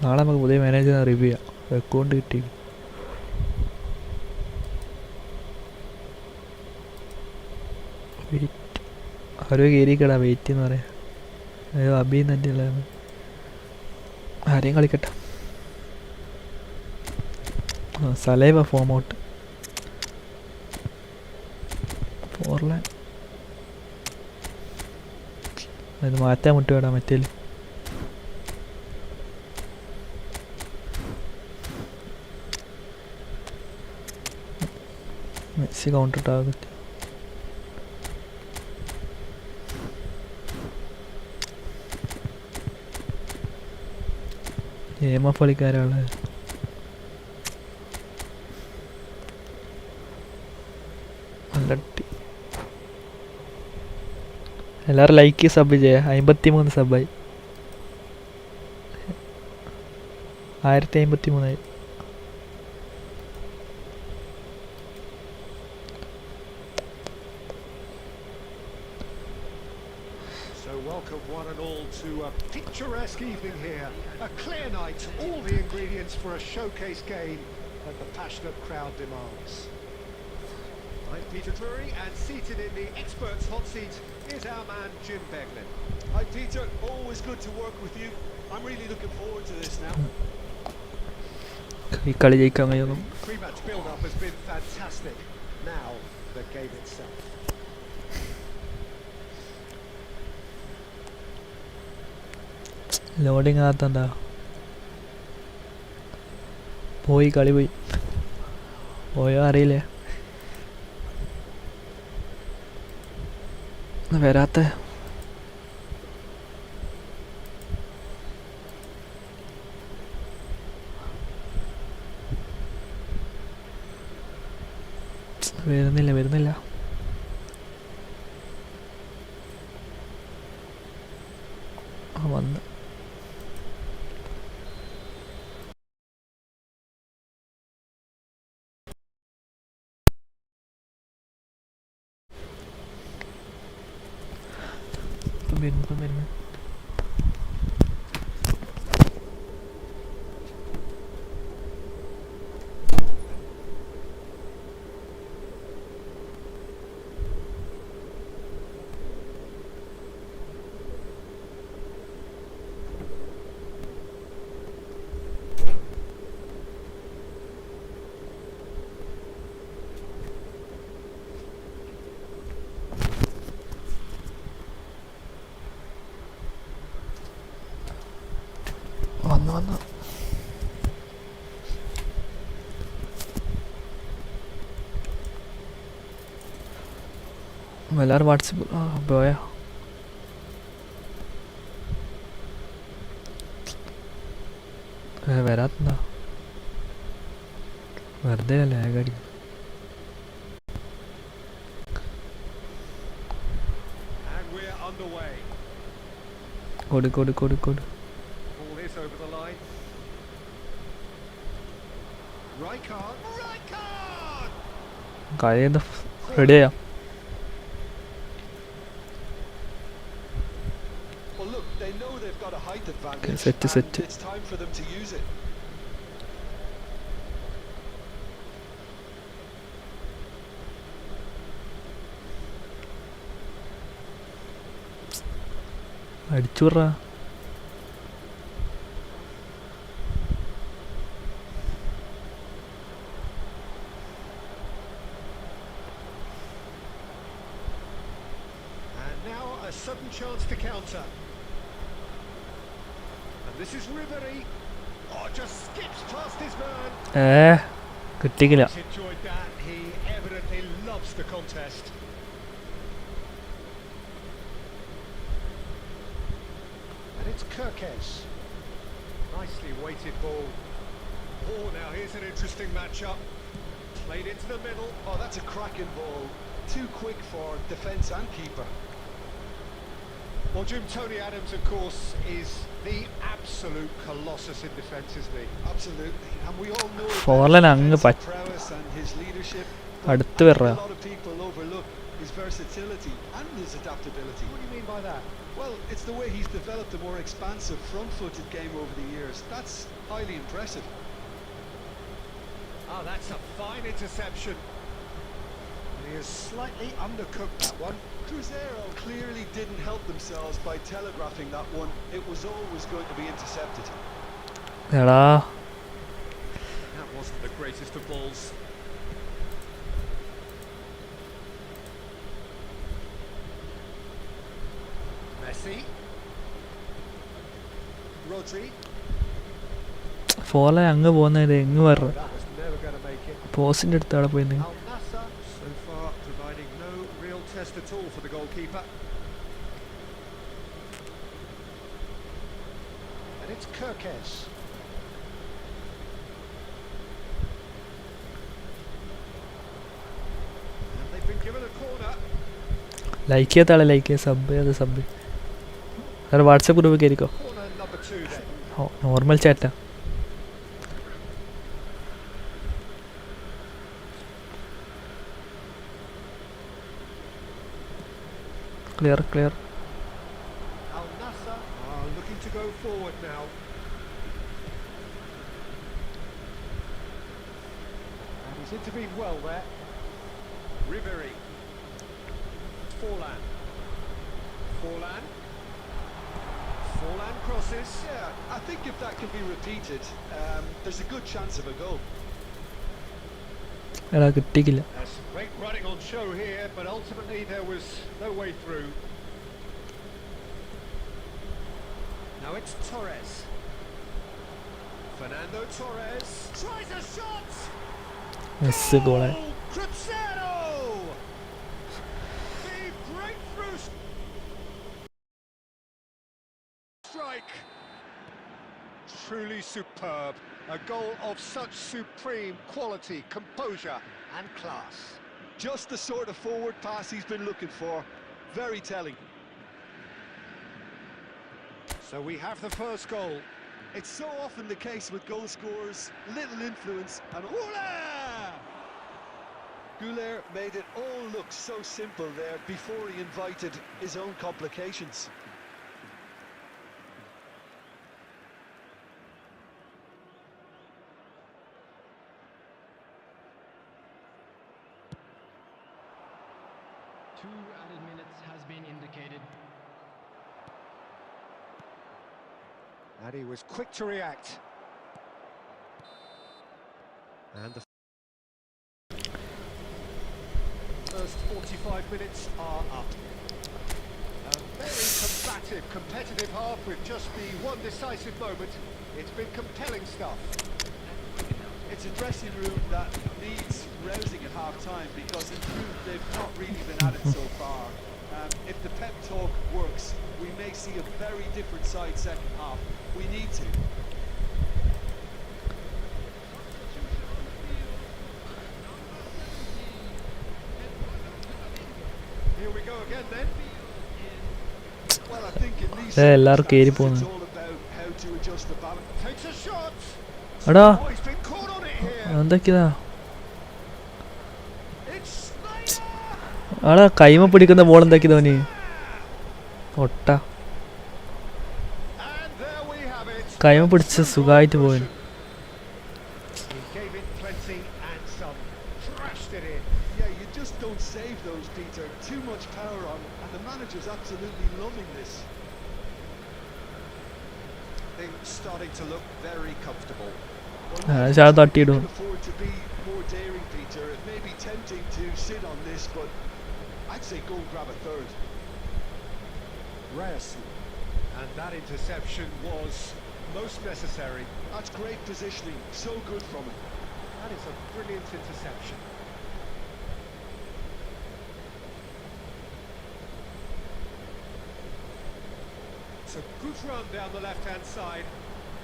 നാളെ നമുക്ക് പുതിയ മാനേജറിനെ റിവ്യൂ ചെയ്യാം. അക്കൗണ്ട് കിട്ടി. വെയിറ്റ് ആരോ കയറിക്കടാ, വെയിറ്റ് എന്ന് പറയാം. അയ്യോ അബി തന്നെ ഉള്ളതാണ്. ആരെയും കളിക്കട്ടെ. സലൈവ ഫോം ഔട്ട് 4 ലൈൻ. അത് മാറ്റാൻ മുട്ടുവേടാ മറ്റേ. Messi counter target. എഫ് കളിക്കാരാണ്. എല്ലാവരും ലൈക്ക് സബ് ചെയ്യുക. 53 സബായി, 1053. So welcome one and all to a picturesque evening here. A clear night, all the ingredients for a showcase game that the passionate crowd demands. I'm Peter Drury, and seated in the experts' hot seat is our man Jim Beglin. Hi Peter, always good to work with you. I'm really looking forward to this now. ഈ കളി ജയിക്കാൻ കഴിയുന്നു. Pre-match build-up has been fantastic. Now the game itself. Loading ആകത്തെന്താ? പോയി കളി പോയി. പോയോ അറിയില്ലേ വരാത്ത. വരുന്നില്ല. വന്ന് വരുന്നു. എല്ലാവരും വാട്സപ്പ് പോയാ. വരാത്തെന്താ വെറുതെ ലാഗ് അടിക്കും. And we're underway. കൊടു കൊടു കൊടു കൊടു Ball is over the line. Rijkaard. Rijkaard! കഴിയുന്ന റെഡി ചെയ്യാം. Well, look, they know they've got a height advantage, set, and set. it's time for them to use it. അടിച്ചു വിട്രാ. And now a sudden chance to counter. And this is Ribery. Oh, just skips past his man. കിട്ടിക്കില്ല. He's enjoyed that. He evidently loves the contest. And it's Kirkes. Nicely weighted ball. Oh, now here's an interesting matchup. Played into the middle. Oh, that's a cracking ball. Too quick for defence and keeper. Well, Jim, Tony Adams, of course, is the absolute colossus in defence, isn't he? Absolutely. And we all know ഫോർലൻ അങ്ങ് his prowess and his leadership. അടുത്ത് വരാ. A lot of people overlook his versatility and his adaptability. What do you mean by that? Well, it's the way he's developed a more expansive front-footed game over the years. That's highly impressive. Oh, that's a fine interception. He has slightly undercooked that one. Cruzeiro clearly didn't help themselves by telegraphing that one. It was always going to be intercepted. എടാ That wasn't the greatest of balls. Messi. Rodri. ഫോർലൻ അങ്ങ് പോകുന്നത് എങ്ങ് വര. That was never going to make it. പോസ്റ്റിൻ്റെ അടുത്ത് അവിടെ പോയി Al Nassr so far providing no real test at all for the goalkeeper. And it's Kirkes. And they've been given a corner. Like ചെയ്യാത്ത ആളെ like ചെയ്യുക, sub ചെയ്യാതെ sub. വേറെ WhatsApp group കയറിക്കോ. Corner number 2 then. Normal ചാറ്റാ. Clear clear. Al Nassr are looking to go forward now. And he's intervened well there. Ribery. Forlan. Forlan. Forlan crosses. Yeah, I think if that can be repeated, there's a good chance of a goal. എടാ കിട്ടിക്കില്ല. There's some great running on show here, but ultimately there was no way through. Now it's Torres. Fernando Torres tries a shot. Miss ഗോളെ. Cruzeiro! The breakthrough strike. Truly superb. A goal of such supreme quality, composure and class. Just the sort of forward pass he's been looking for. Very telling. So we have the first goal. It's so often the case with goal scorers, little influence and voila! Goulet made it all look so simple there before he invited his own complications. Two added minutes has been indicated. And he was quick to react. And the first 45 minutes are up. A very combative, competitive half with just the one decisive moment. It's been compelling stuff. It's a dressing room that needs rousing at half-time because in truth they've not really been at it so far. If the pep talk works, we may see a very different side second half. We need to. again then. Well, I think in these എല്ലാവരും കേറി circumstances, പോകുന്നു. it's all about how to adjust the balance. Takes a shot. എടാ Oh, he's been caught on it here. എന്തൊക്കെയാ It's Snyder. എടാ കൈമ പിടിക്കുന്ന ball എന്തൊക്കെയാ ധോനി ഒട്ട And there we have it. കൈമ പിടിച്ച് സുഖമായിട്ട് പോയി. He gave it plenty and some. Thrashed it in. Yeah, you just don't save those, Peter. Too much power on, and the manager's absolutely loving this. Things starting to look very comfortable. ചാ തട്ടിയിടും. Can afford to be more daring, Peter. It may be tempting to sit on this, but I'd say go and grab a third. Ryerson. And that interception was most necessary. That's great positioning. So good from him. That is a brilliant interception. It's a good run down the left-hand side.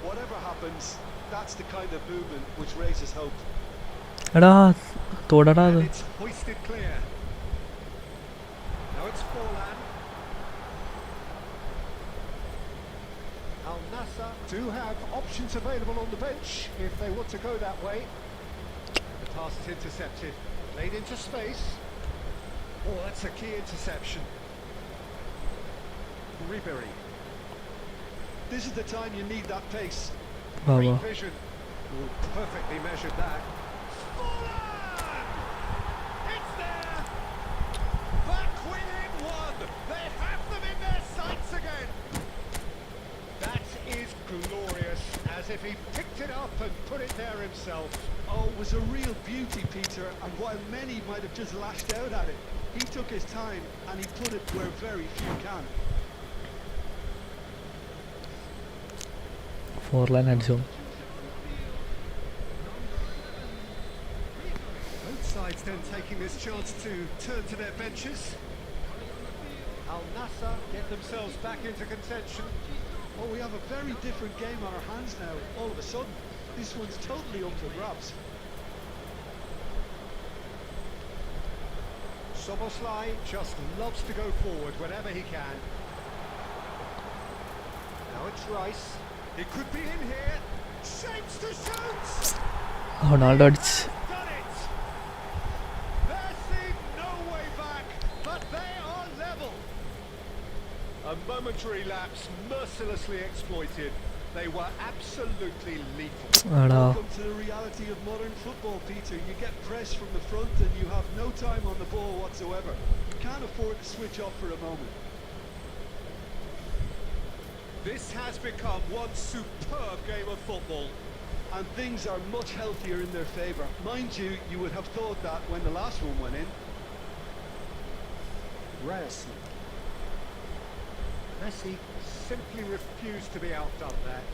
Whatever happens, that's the kind of movement which raises hope. എടാ തൊടടാ അത്. And it's hoisted clear. Now it's Forlan. Al Nassr do have options available on the bench if they want to go that way. The pass is intercepted, played into space. Oh, that's a key interception. Ribery. This is the time you need that pace. വാ വാ. Great vision. Oh, perfectly measured that. Forlan! It's there! Back within one! They have them in their sights again! That is glorious, as if he picked it up and put it there himself. Oh, it was a real beauty, Peter, and while many might have just lashed out at it, he took his time and he put it where very few can. ഫോർലൈൻ അടിച്ചു. Both sides then taking this chance to turn to their benches. Al Nassr get themselves back into contention. Oh, we have a very different game on our hands now, all of a sudden. This one's totally up for grabs. Soboslai just loves to go forward whenever he can. Now it's Rice. He could be in here. Shapes to shoot! Ronaldo അടിച്ച്. Done it! There seemed no way back, but they are level. A momentary lapse mercilessly exploited. They were absolutely lethal. എടാ Welcome to the reality of modern football, Peter. You get pressed from the front and you have no time on the ball whatsoever. You can't afford to switch off for a moment. This has become one superb game of football. And things are much healthier in their favour. Mind you, you would have thought that when the last one went in. Ryerson. Messi simply refused to be outdone there.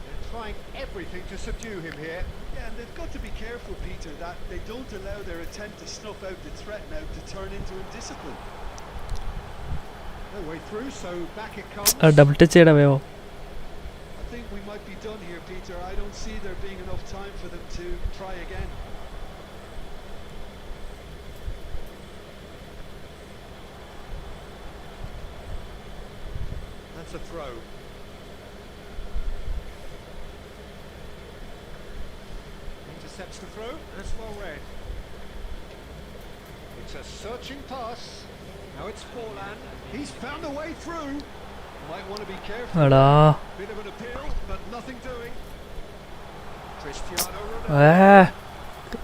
They're trying everything to subdue him here. Yeah, and they've got to be careful, Peter, that they don't allow their attempt to snuff out the threat now to turn into indiscipline. No way through, so back it comes. Double touch ചെയ്യടാ വേവോ. I think we might be done here, Peter. I don't see there being enough time for them to try again. That's a throw. Intercepts the throw, and it's well read. It's a searching pass. Now it's Forlan. He's found a way through. Might want to be careful. എടാ Bit of an appeal, but nothing doing. Cristiano ഏ Ronaldo.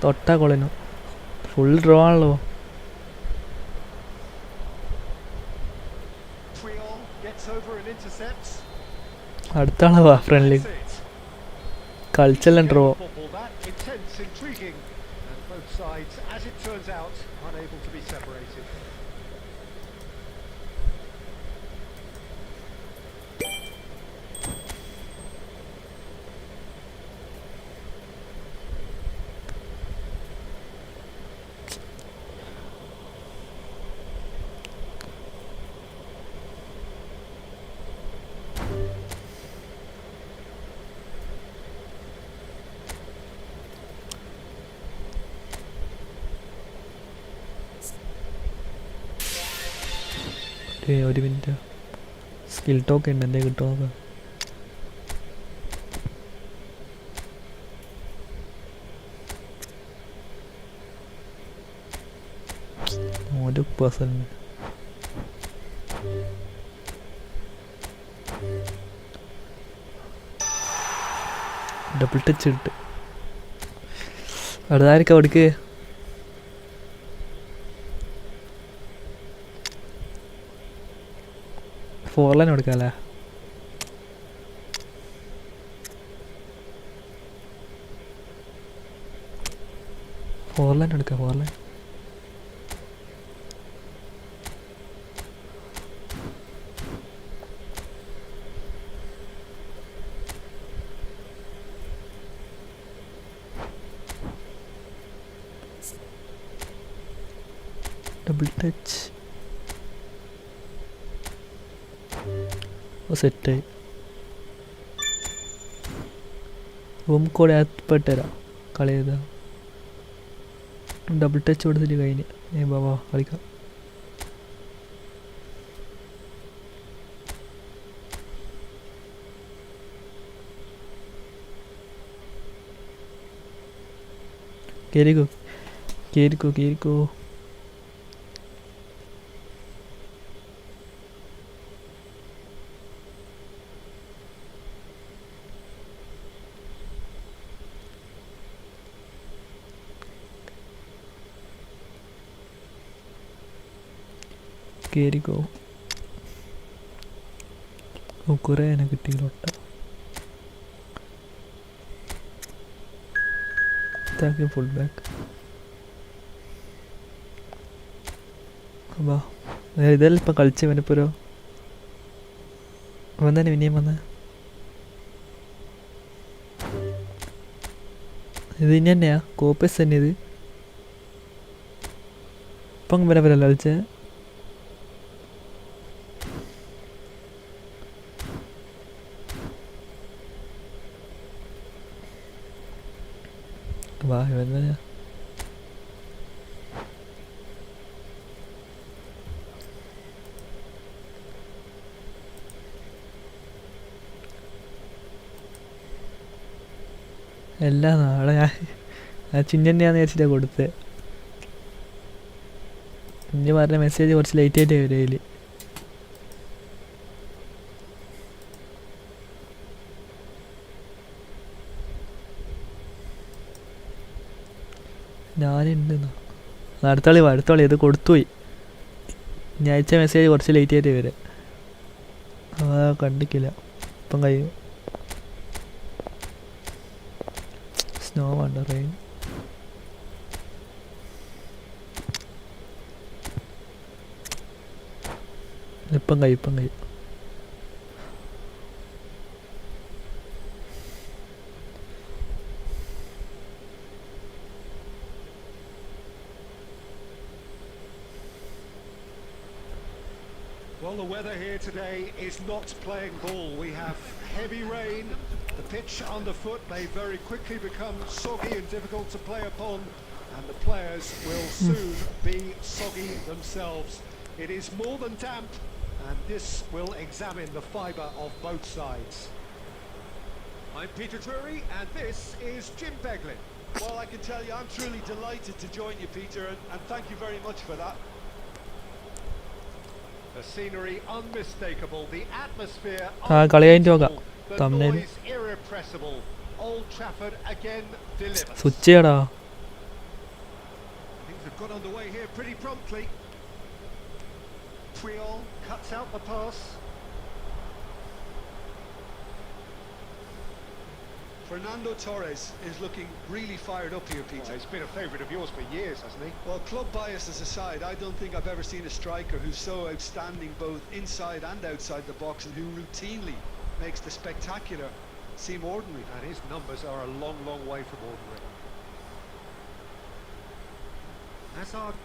തൊട്ടാ കൊള്ളിനു. Full draw ആണല്ലോ. Triol gets over and intercepts. അടുത്താണ് വാ friendly. That's it. കളിച്ചെല്ലാം draw. Football that intense, intriguing, and both sides, as it turns out, unable to be separated. ഒരു minute skill talk ഉണ്ട് എന്തേ കിട്ടുമോ നോക്കാം. ഒരു പേഴ്സൺ ഡബിൾ ടച്ച് ഇട്ട് അടുത്തായിരിക്കും അവിടേക്ക്. ഫോർലൈൻ കൊടുക്കാല്ലേ? ഫോർലൈൻ എടുക്കാം. ഫോർലൈൻ ഡബിൾ ടച്ച് സെറ്റായി. റൂം കോഡ് ഏർപ്പെട്ടരാ കളി ചെയ്താ. ഡബിൾ ടച്ച് കൊടുത്തിട്ട് കഴിഞ്ഞ് ബാബാ കളിക്കാം. കേറിക്കോ കേറിക്കോ കേറിക്കോ. കേറിക്കോ. കുറേ എന്നെ കിട്ടിയിലോട്ട ഇതാക്കി ഫുൾ ബാക്ക്. അപ്പാ ഇതെല്ലാം ഇപ്പം കളിച്ച് വനപ്പുരോ അവൻ തന്നെ പിന്നെയും വന്ന് ഇത് ഇനി തന്നെയാ കോപ്പസ് തന്നെ. ഇത് ഇപ്പം വനപ്പുരല്ല കളിച്ചേ. വാ ഇവൻ തന്നെയാ. എല്ലാം നാളെ ഞാൻ ചിഹ്നന്നെയാന്ന് വിചാരിച്ചിട്ടാണ് കൊടുത്തത്. ഇനി പറഞ്ഞ മെസ്സേജ് കുറച്ച് ലേറ്റ് ആയിട്ട് വരും അതിൽ. ഞാനുണ്ടെന്നാ അടുത്തളി ഇത് കൊടുത്തുപോയി. ഞാൻ അയച്ച മെസ്സേജ് കുറച്ച് ലേറ്റ് ആയിട്ട് വരെ കണ്ടിക്കില്ല. ഇപ്പം കഴിയും. സ്നോ വേണ്ട റെയിൻ. ഇപ്പം കഴിയും. Well, the weather here today is not playing ball. We have heavy rain. The pitch underfoot may very quickly become soggy and difficult to play upon, and the players will soon be soggy themselves. It is more than damp, and this will examine the fibre of both sides. I'm Peter Drury, and this is Jim Beglin. Well, I can tell you, I'm truly delighted to join you, Peter, and thank you very much for that. The scenery unmistakable, the atmosphere unmistakable, the noise irrepressible. Old Trafford again delivers. Switch ചെയ്യടാ. Things have got underway here pretty promptly. Triol cuts out the pass. Fernando Torres is looking really fired up here, Peter. Well, he's been a favourite of yours for years, hasn't he? Well, club biases aside, I don't think I've ever seen a striker who's so outstanding both inside and outside the box, and who routinely makes the spectacular seem ordinary. And his numbers are a long, long way from ordinary. Hazard.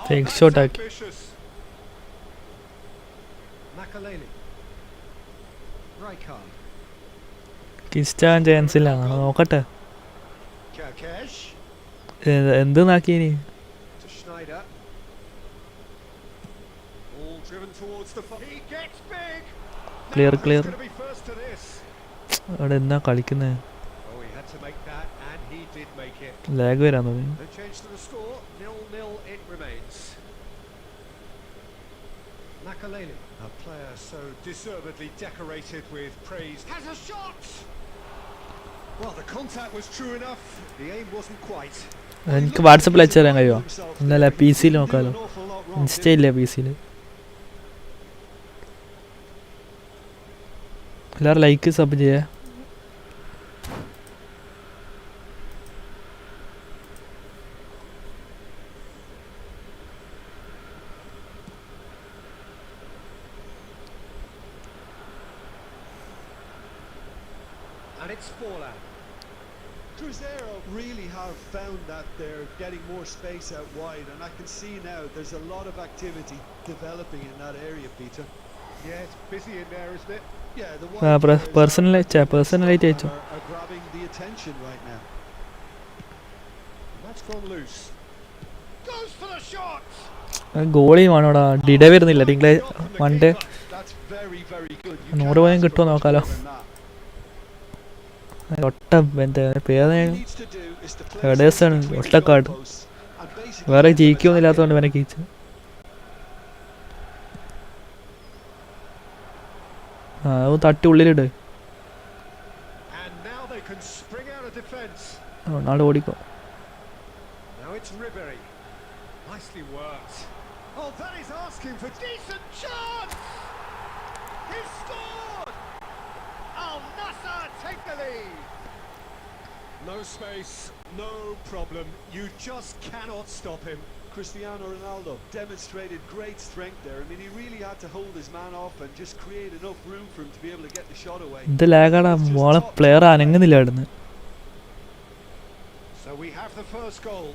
Fake shot ambitious. Makaleli. Rijkaard. കിസ്റ്റാൻ chance ഇല്ല. നോക്കട്ടെ എന്ത് നാക്കിനി. Driven towards the he gets big. Clear, Now, who's clear. going to be first to this? അവിടെ എന്നാ കളിക്കുന്നത്? Oh, he had to make that, and he did make it. Lag വരാൻ തോന്നി. No change to the score. 0-0 it remains. Makaleli, a player so deservedly decorated with praise, has a shot. Well, the contact was true enough. The aim wasn't quite. എനിക്ക് വാട്സപ്പിൽ അയച്ചു തരാൻ കഴിയുമോ? ഇന്നലെ P സിയിൽ നോക്കാമല്ലോ. Insta ഇല്ല പി സിയിൽ. എല്ലാവരും ലൈക്ക് സബ് ചെയ്യേ. And it's Forlan. Cruzeiro really have found that they're getting more space out wide, and I can see now there's a lot of activity developing in that area, Peter. Yeah, it's busy in there, isn't it? Yeah, the wide players പേഴ്സണലായിട്ട് അയച്ചു. are grabbing the attention right now. That's gone loose. Goes for the shot. Goalie വേണോടാ. ഡിഡ വരുന്നില്ല തിങ്കളാഴ്ച one day. That's very, very good. 100 point കിട്ടുമോ നോക്കാലോ. ഒട്ട പേര് ഹെഡേഴ്സാണ് ഒട്ടക്കാട്. വേറെ ജയിക്കൊന്നുമില്ലാത്തതുകൊണ്ട് ഇവനെ കീച്ചു. തട്ടി ഉള്ളിലിട്. And now they can spring out of defense. നാളെ ഓടിക്കോ. Now it's Ribery. Nicely worked. Oh, that is asking for decent chance. He's scored. Al Nassr take the lead. No space, no problem. You just cannot stop him. Cristiano Ronaldo demonstrated great strength there. I mean, he really had to hold his man off and just create enough room for him to be able to get the shot away. ഇത് ലാഗാടാ. മോളെ player അനങ്ങുന്നില്ല ഇവിടുന്ന്. So we have the first goal.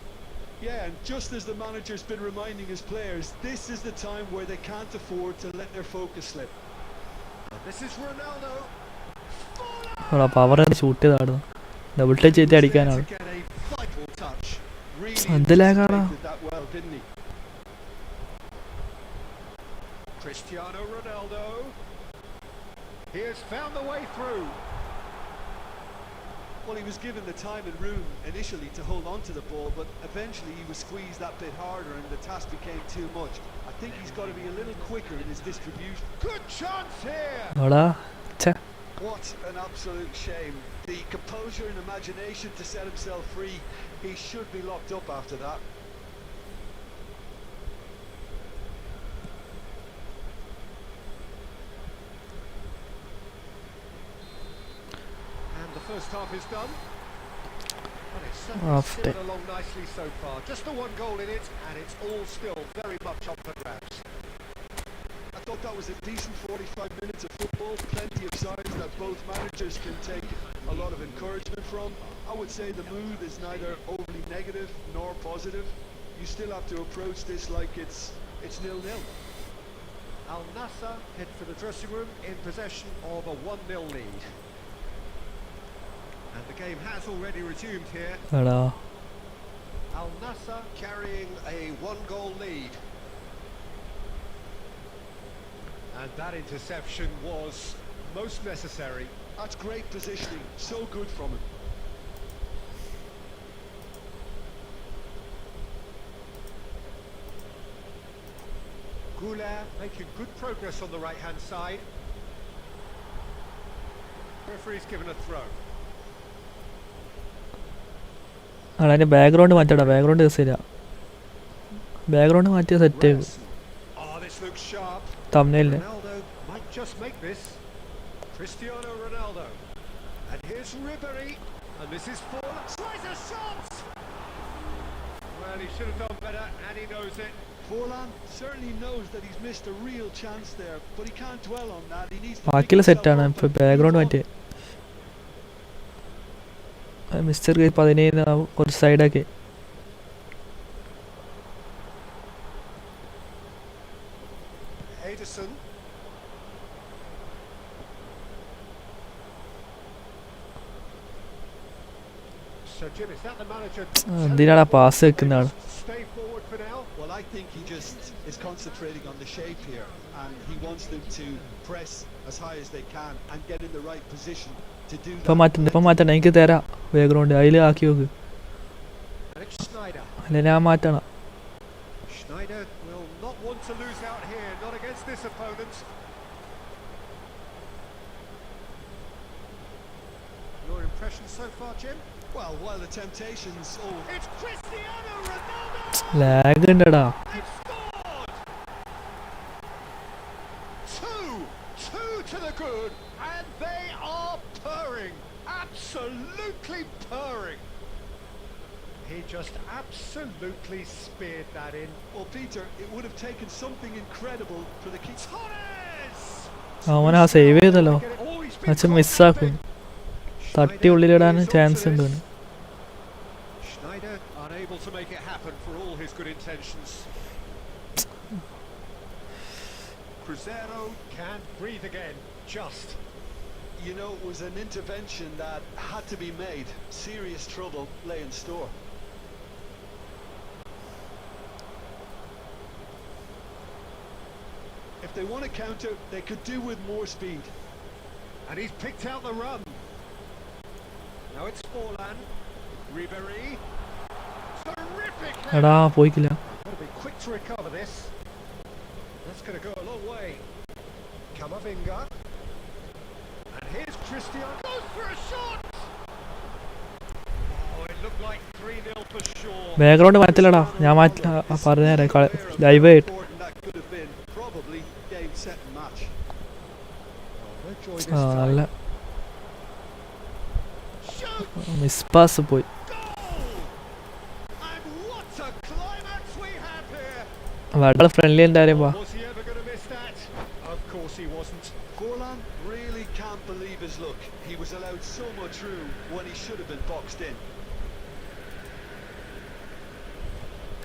Yeah, and just as the manager's been reminding his players, this is the time where they can't afford to let their focus slip. This is Ronaldo. Power shoot ചെയ്താടുന്നു. Double touch ചെയ്ത് അടിക്കാനാണ്. To get a vital touch. Really എന്ത് ലാഗാടാ. did that well, didn't he? Cristiano Ronaldo. He has found the way through. Well, he was given the time and room initially to hold on to the ball, but eventually he was squeezed that bit harder and the task became too much. I think he's got to be a little quicker in his distribution. Good chance here. What an absolute shame. The composure and imagination to set himself free. He should be locked up after that. And the first half is done. Well, it's Half certainly steamed along nicely so far. Just the one goal in it, and it's all still very much up for grabs. I thought that was a decent 45 minutes of football. Plenty of signs that both managers can take a lot of encouragement from. I would say the mood is neither overly negative nor positive. You still have to approach this like it's 0-0. Al Nassr head for the dressing room in possession of a 1-0 lead. And the game has already resumed here. Al Nassr carrying a 1-goal lead. And that interception was most necessary. That's great positioning. So good from him. Goulart making good progress on the right-hand side. Referee's given a throw. അതിൻ്റെ background മാറ്റടാ. Background ശരിയാ. Background മാറ്റിയ set Oh, this looks sharp. തമ്മിലിന്. Ronaldo might just make this. Cristiano Ronaldo. And here's Ribery. And this is Forlan. Tries a shot! Well, he should have done better, and he knows it. Forlan certainly knows that he's missed a real chance there, but he can't dwell on that. He needs to ബാക്കിയുള്ള സെറ്റാണ്. ഇപ്പോൾ background മാറ്റി mister 17 കുറച്ച് സൈഡാക്കി. Edison. So Jim, is that the manager? എന്തിനാണ് pass വെക്കുന്ന ആൾ? Stay forward for now. Well, I think he just is concentrating on the shape here, and he wants them to press as high as they can and get in the right position to do that. ഇപ്പം മാറ്റണ്ട, എനിക്ക് തരാം background അതിൽ ആക്കി നോക്ക്. And it's Schneider. അല്ല ഞാൻ മാറ്റണം. Schneider will not want to lose out here, not against this opponent. Your impressions so far, Jim? Well, while the temptations all It's Cristiano Ronaldo! Lag ഉണ്ടടാ. They've scored! Two to the good, and they are purring, absolutely purring. He just absolutely speared that in. well, Peter, it would have taken something incredible for the keeper. Torres! അവൻ ആ save ചെയ്തല്ലോ, Oh, he's been എന്നുവെച്ചാൽ caught മിസ്സാക്കും. napping. തട്ടി Schneider ഉള്ളിലിടാൻ is onto chance ഉണ്ട്. this. Schneider unable to make it happen for all his good intentions. Cruzeiro can't breathe again, just. You know, it was an intervention that had to be made. Serious trouble lay in store. If they want to counter, they could do with more speed. And he's picked out the run. Now it's Forlan. Ribéry. Terrific എടാ header. പോയിക്കില്ല. Got to be quick to recover this. That's going to go a long way. Camavinga. And here's Cristiano. Goes for a shot. Oh, it looked like 3-0 for sure. Background മാറ്റില്ലടാ, ഞാൻ പറഞ്ഞുതരാം ലൈവായിട്ട്. Important that could have been. Probably game, set and match. They'll join ആ this നല്ല time. Shoot. Miss pass പോയി. Goal! And what a climax we have here. വളരെ friendly ഉണ്ടായിരുന്നു. Was he ever going to miss that? Of course he wasn't. Forlan really can't believe his luck. He was allowed so much room when he should have been boxed in.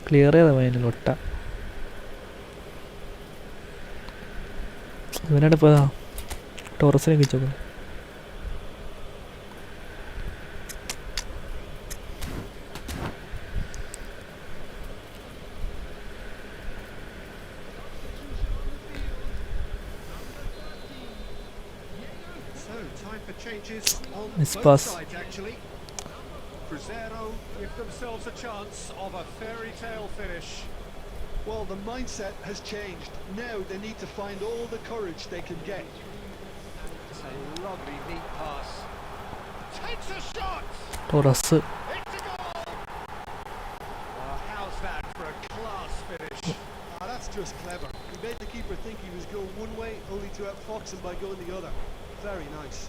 Clear ചെയ്ത മൈനിൽ ഒട്ട. ഇവനാണ് ഇപ്പോൾ ടോറസിനെ കിച്ചോക്കും. So, time for changes on Miss both pass. sides, actually. Cruzeiro give themselves a chance of a fairy tale finish. Well, the mindset has changed. Now they need to find all the courage they can get. It's a lovely, neat pass. Takes a shot! Torres It's a goal! How's that for a class finish? That's just clever. He made the keeper think he was going one way, only to outfox him by going the other. Very nice.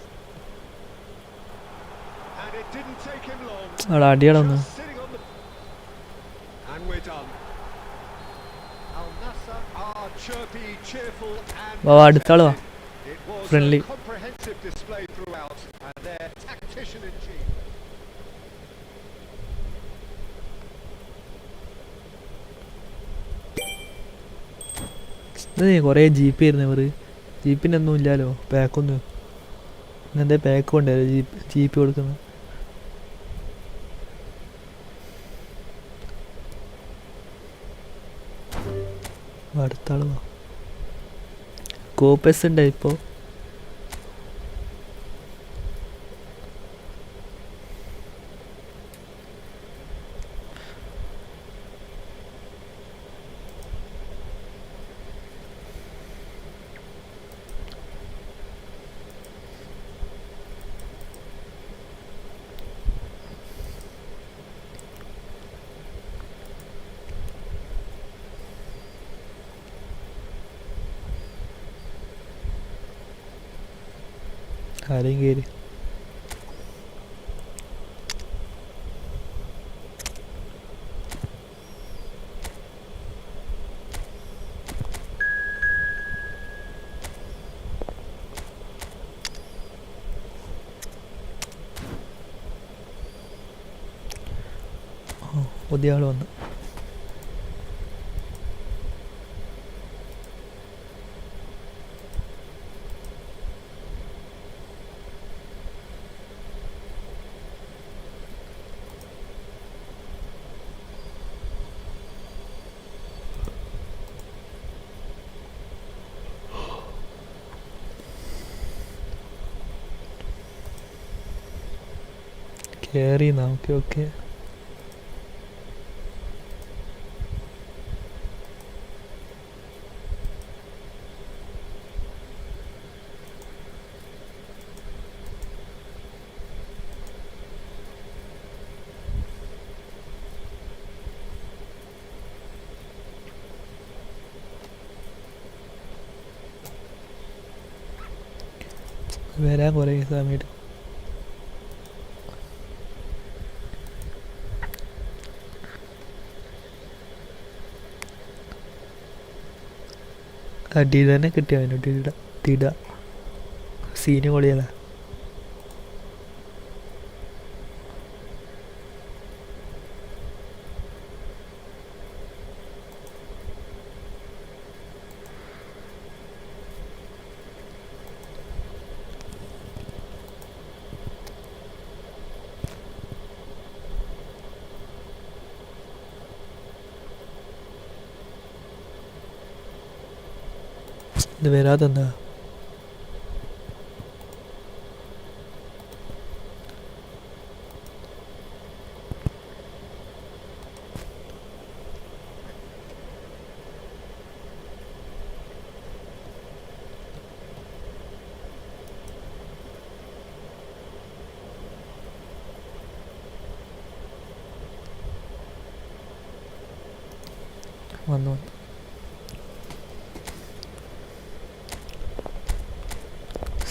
And it didn't take him long. അവിടെ അടിയട ഒന്ന്. Just sitting on the... And we're done. Al Nassr are chirpy, cheerful and... വാ അടുത്ത ആള് വാ. It was Friendly. a comprehensive display throughout, and their tactician in chief. ഇത് കുറേ jeep ആയിരുന്നു ഇവർ. ജീപ്പിനൊന്നും ഇല്ലല്ലോ പാക്കൊന്നും. ഇങ്ങനത്തെ പാക്ക് കൊണ്ടുവരും ജീപ്പ് കൊടുക്കുന്നത്. അടുത്ത ആള് വാ. കോപ്പസ് ഉണ്ട് ഇപ്പോൾ. ആരെയും കയറി. പുതിയ ആൾ വന്നു. കേറിന്നാ. Okay okay. വരാൻ കുറേ സമയം എടുക്കും. അടി തന്നെ കിട്ടിയ തിട സീന് പൊളിയല്ല. ഇത് വരാതെന്താ? വന്നു.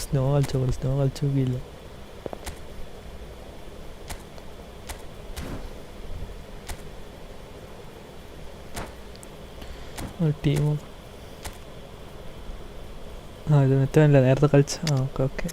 സ്നോ കളിച്ചോക്കിയില്ല. ടീം ഇത് മറ്റല്ല നേരത്തെ കളിച്ച. Okay okay.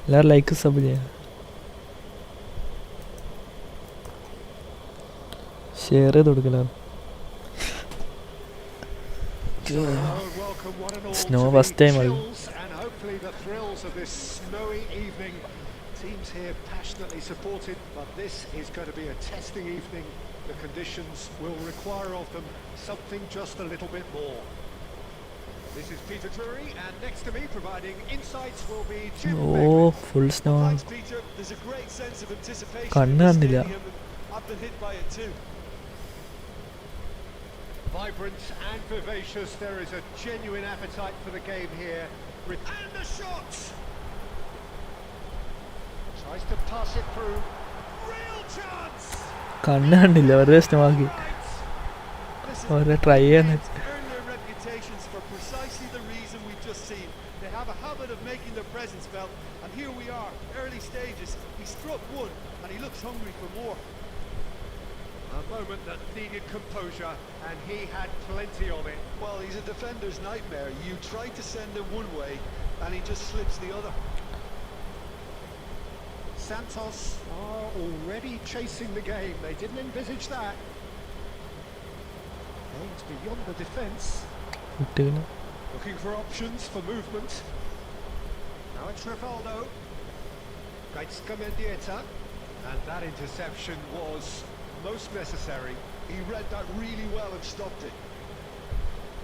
എല്ലാവരും ലൈക്ക് സബ് ചെയ്യാം, ഷെയർ ചെയ്ത് കൊടുക്കലാണ്. സ്നോ ഫസ്റ്റ് ടൈം അത്. Teams here passionately supported, but this is going to be a testing evening. The conditions will require of them something just a little bit more. This is Peter Drury, and next to me providing insights will be Jim Beglin. Full snow. Thanks, Peter. There's a great sense of anticipation in Kannu the kandilla. stadium, and I've been hit by it too. Vibrant and vivacious, there is a genuine appetite for the game here. And the shot! Tries to pass it through. Real chance! കണ്ണ് കണ്ടില്ല, വെറുതെ snow ആക്കി. വെറുതെ try ചെയ്യാൻ. Earn their reputations for precisely the reason we've just seen. They have a habit of making their presence felt, and here we are, early stages. He struck one, and he looks hungry for more. A moment that needed composure, and he had plenty of it. Well, he's a defender's nightmare. You try to send him one way, and he just slips the other. Santos are already chasing the game. They didn't envisage that. It's beyond the defence. Looking for options for movement. Now it's Rivaldo. Great Scamedieta. And that interception was most necessary. He read that really well and stopped it.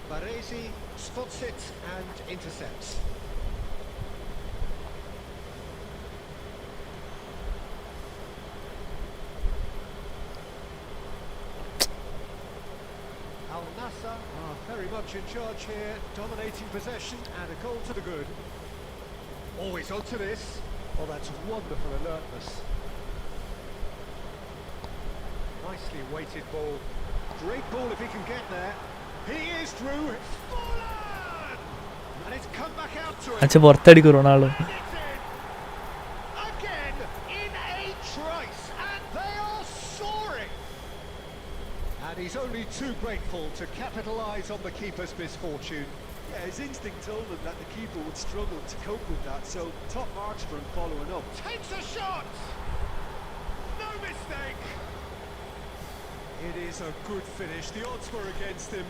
Baresi spots it and intercepts. Al-Nassr are very much in charge here, dominating possession and a goal to the good. Always onto this. Oh, that's wonderful alertness. Nicely weighted ball. Great ball if he can get there. He is through. Fallen! And it's come back out to him. അച്ഛൻ പുറത്തടിക്കും Ronaldo. Again in a trice, and they are soaring. And he's only too grateful to capitalise on the keeper's misfortune. Yeah, his instinct told him that the keeper would struggle to cope with that, so top marks for him following up. Takes a shot! No mistake! It is a good finish. The odds were against him.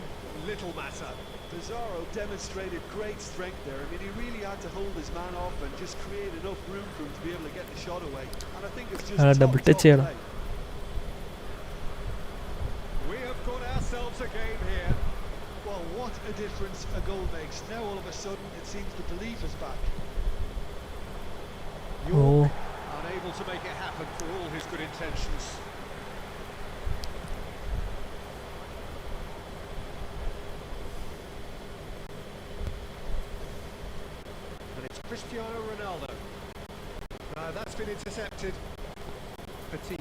Little matter. Pizarro demonstrated great strength there. I mean, he really had to hold his man off and just create enough room for him to be able to get the shot away. And I think it's just double top touch play. ചെയ്യണം. We have got ourselves a game here. Well, what a difference a goal makes. Now all of a sudden it seems the belief is back. Oh, Unable to make it happen for all his good intentions. And it's Cristiano Ronaldo. That's been intercepted. Petit.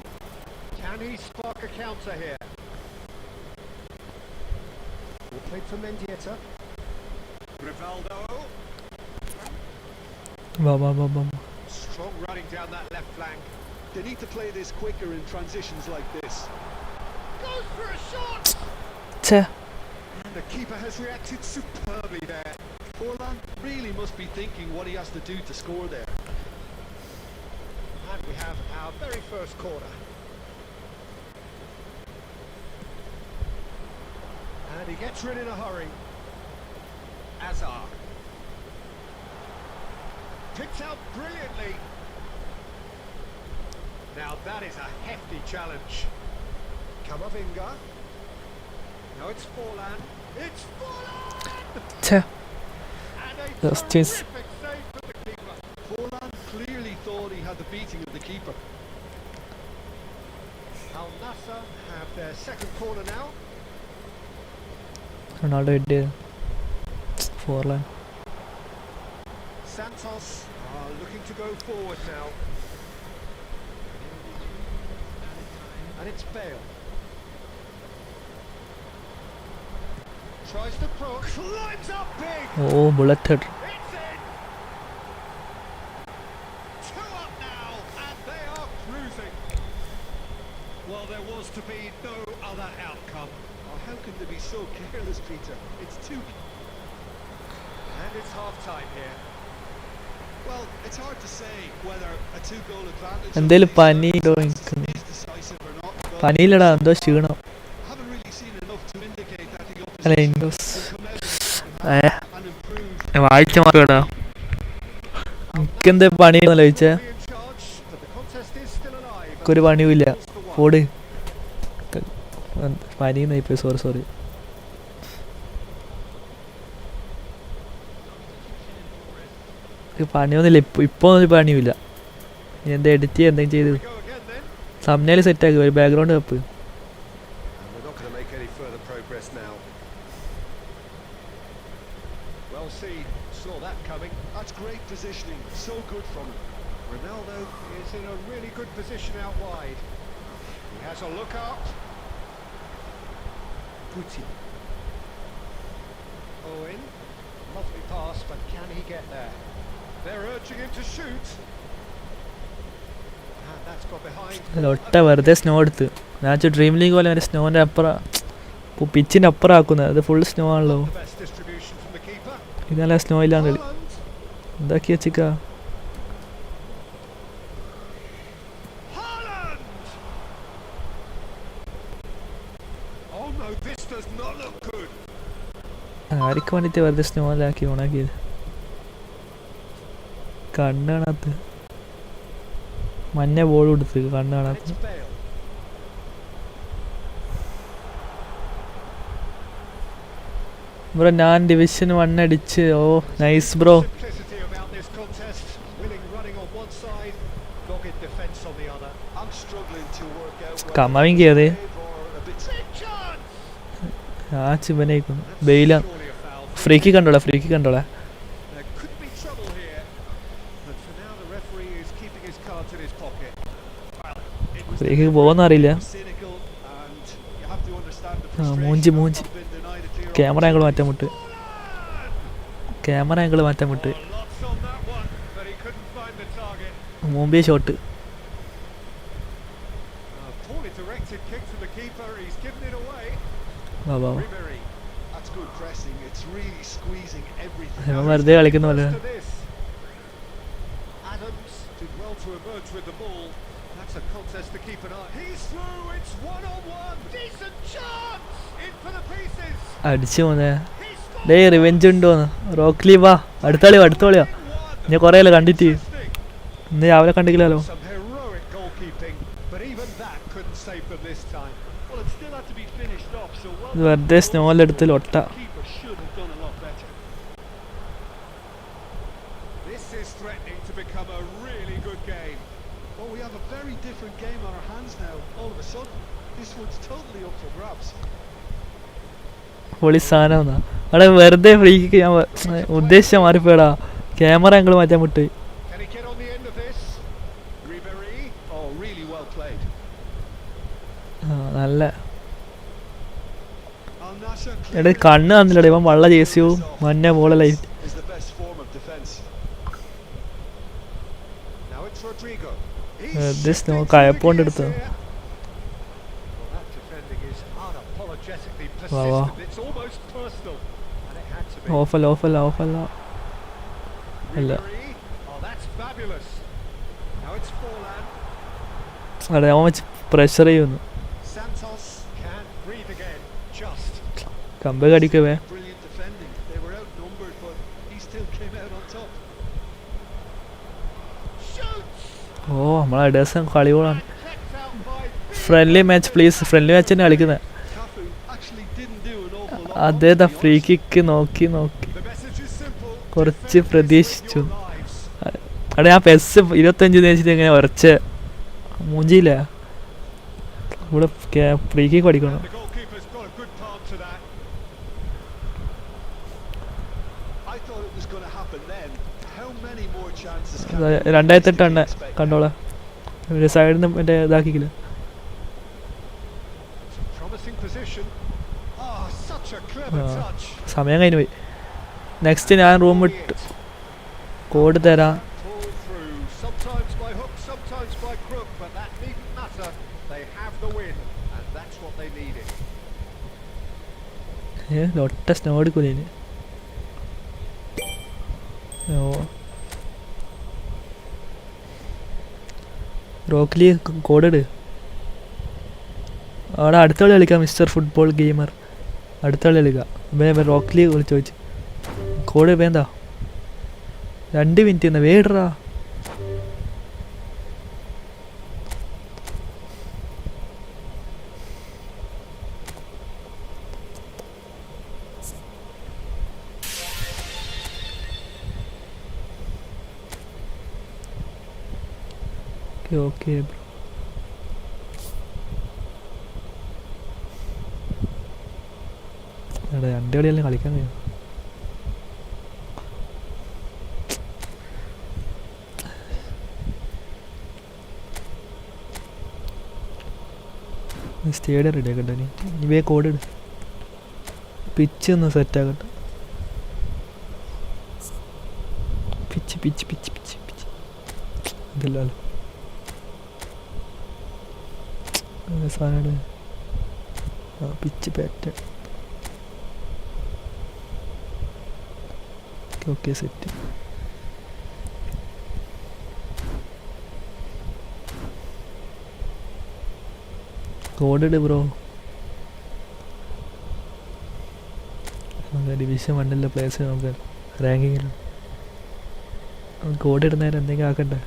Can he spark a counter here? Played for Mendieta. Rivaldo. വാ. Strong running down that left flank. They need to play this quicker in transitions like this. Goes for a shot! ഛേ, And the keeper has reacted superbly there. Forlan really must be thinking what he has to do to score there. And we have our very first corner. And he gets rid in a hurry. Azar. Picked out brilliantly. Now that is a hefty challenge. Kamavinga. No, it's Forlan. It's Forlan! ഛേ, And a That's terrific just- save from the keeper. Forlan clearly thought he had the beating of the keeper. Al Nassr have their second corner now. Ronaldo head ചെയ്തു. Forlan. Santos are looking to go forward now. And it's Bale. Tries to cross, climbs up big. Oh, bullet head. It's in. 2 up now, and they are cruising. Well, there was to be no other outcome. Oh, how can they be so careless, Peter? It's too... And it's half-time here. Well, it's hard to say whether a 2-goal advantage... എന്തേലും പനിയുണ്ടോ എനിക്ക്? is decisive or not, but പനിയില്ലടാ, എന്തോ ക്ഷീണം. haven't really seen enough to indicate that the അല്ല, opposition indoors. will come out of the second half and improve. വായിച്ച മാറിയടാ. എനിക്കെന്താ പണിയെന്നല്ല ചോദിച്ചേ. Be in charge, but the contest is still alive. എനിക്കൊരു പണിയുമില്ല. ഓട്. പനിയെന്നായി പോയി, sorry. പണിയൊന്നുമില്ല, ഇപ്പോൾ ഒരു പണിയുമില്ല. ഇനി എന്താ എഡിറ്റ് ചെയ്യുക, എന്തെങ്കിലും ചെയ്ത് Go again then. തംബ്നെയിൽ സെറ്റാക്കി, ഒരു background cup. And we're not going to make any further progress now. Well seen, saw that coming. That's great positioning, so good from him. Ronaldo is in a really good position out wide. He has a look up. Putti. Owen. Lovely pass, but can he get there? They're urging him to shoot. And that's got behind. ഒട്ട വെറുതെ snow എടുത്ത്. ഞാൻ dream league പോലെ മറ്റേ സ്നോൻ്റെ അപ്പുറം, പിച്ചിൻ്റെ അപ്പുറം ആക്കുന്നത്. അത് full snow ആണല്ലോ. The best distribution from the keeper. ഇതല്ല സ്നോ ഇല്ലാന്ന് കളി. Haaland. എന്താക്കി വെച്ചിക്കാ? Haaland! Oh no, this does not look good. ആർക്ക് വേണ്ടിയിട്ട് വെറുതെ സ്നോയിലാക്കി ഓണാക്കിയത്? കണ്ണ് കാണാത്ത മഞ്ഞ ബോൾ കൊടുത്ത് കണ്ണ് And കാണാത്ത. it's Bale. ബ്രോ ഞാൻ ഡിവിഷൻ 1 അടിച്ച്. ഓ nice bro. Simplicity about this contest. Willing running on one side, dogged defence on the other. I'm struggling to work out whether കമാവിങ് ചെയ്തേ. or a bit... Big chance! ആ ചിവനായിക്കുന്നു. ബെയില Surely a foul. Free kick കണ്ടോളാം. There could be trouble here, but for now the referee is keeping his cards in his pocket. Well, it was freak പോകുന്ന അറിയില്ല. cynical, and you have to understand the ആ, frustration മൂഞ്ചി of being denied a clear camera angle മാറ്റാൻ വിട്ട്. Forlan! Camera angle മാറ്റാൻ വിട്ട്. Oh, lots on that one, but he couldn't find the target. മുമ്പേ shot. A poorly directed kick from the keeper. He's given it away. വാ. Ribery. That's good pressing. It's really squeezing everything. ഇവൻ വെറുതെ കളിക്കുന്ന പോലെ. To this. Adams did well to emerge with the ball. That's a contest to keep an eye. He's through. It's 1-on-1. Decent chance. In for the pieces. അടിച്ചു പോന്നെ. He scored. Day revenge ഉണ്ടോന്ന്. റോക്ലി വാ, അടുത്ത കളിയാ. ഞാൻ കുറേ അല്ലേ കണ്ടിട്ട്. ഇന്ന് രാവിലെ കണ്ടില്ലല്ലോ. Some heroic goalkeeping, but even that couldn't save them this time. Well, it still had to be finished off, so well. ഇത് വെറുതെ സ്നോലെടുത്ത് ലൊട്ട. Keeper should have done a lot better. This is threatening to become a really good game. Well, we have a very different game on our hands now. All of a sudden, this one's totally up for grabs. പൊളി സാധനം എന്നാ അവിടെ വെറുതെ free kick ഞാൻ ഉദ്ദേശിച്ച മാറിപ്പോയടാ. Camera angle മാറ്റാൻ വിട്ടു. Can he get on the end of this? Ribery. Oh, really well played. നല്ല Al Nassr എടാ കണ്ണ് തന്നില്ലടാ. ഇവൻ വള്ള ജേസിയോ മഞ്ഞ ബോളല്ലേ. is the best form of defense. Now it's Rodrigo. this no കയപ്പോണ്ട് എടുത്തു. Well, that defending is unapologetically Wow, wow. persistent. It's almost personal, and it had to be. ഓഫല്ല. അല്ല Ribery. Oh, that's fabulous. Now it's Forlan. അവിടെ അവൻ വെച്ച് pressure ചെയ്യുന്നു. Santos can breathe again. Just. കമ്പ് കടിക്കവേ. Brilliant defending. They were outnumbered, but he still came out on top. Shoots. നമ്മളെ ഇടേഴ്സ് കളികളാണ്. And kept out by friendly match please. Friendly match തന്നെ കളിക്കുന്നത്. Cafu actually didn't do an awful lot. അതേതാ free kick നോക്കി The message is simple. കുറച്ച് Defend this with പ്രതീക്ഷിച്ചു. your lives. അവിടെ ഞാൻ പെസ് 25 വെച്ചിട്ട് ഇങ്ങനെ ഉറച്ച് മൂഞ്ചിയില്ല. ഇവിടെ ഫ്രീ കിക്ക് പഠിക്കണം. The goalkeeper's got a good part to that. I thought it was going to happen then. How many more chances can 2008 കണ്ടോളാം. സൈഡിൽ നിന്ന് മറ്റേ ഇതാക്കിക്കില്ല. Promising position. Ah, such a clever touch. സമയം കഴിഞ്ഞു പോയി. നെക്സ്റ്റ് ഞാൻ room വിട്ട് കോഡ് തരാം. Pull through, sometimes by hook, sometimes by crook, but that needn't matter. They have the win, and that's what they needed. ലൊട്ട സ്നോ എടുക്കൂലേ. ഓ റോക്ലി കോഡ് അവിടെ അടുത്ത കളി കളിക്കാം. മിസ്റ്റർ ഫുട്ബോൾ ഗെയിമർ അടുത്ത കളി കളിക്കാം. റോക്ലി വിളിച്ചു ചോദിച്ചു കോഡ് വേന്താ 2 മിനിറ്റ് എന്നാ വേടറാ. Okay bro. എടാ 2 കളിയെല്ലാം കളിക്കാൻ കഴിയും. സ്റ്റേഡിയം റെഡി ആക്കട്ടെ. ഇനി വേ കോഡ് ഇട്. പിച്ച് ഒന്ന് സെറ്റ് ആക്കട്ടെ. പിച്ച് ഇതല്ലോ സാധനം. Pitch pattern okay set. Code bro. Division 1 players നമുക്ക് റാങ്കിങ്ങിൽ കോഡ് ഇടുന്നേരം എന്തെങ്കിലും ആക്കണ്ടേ.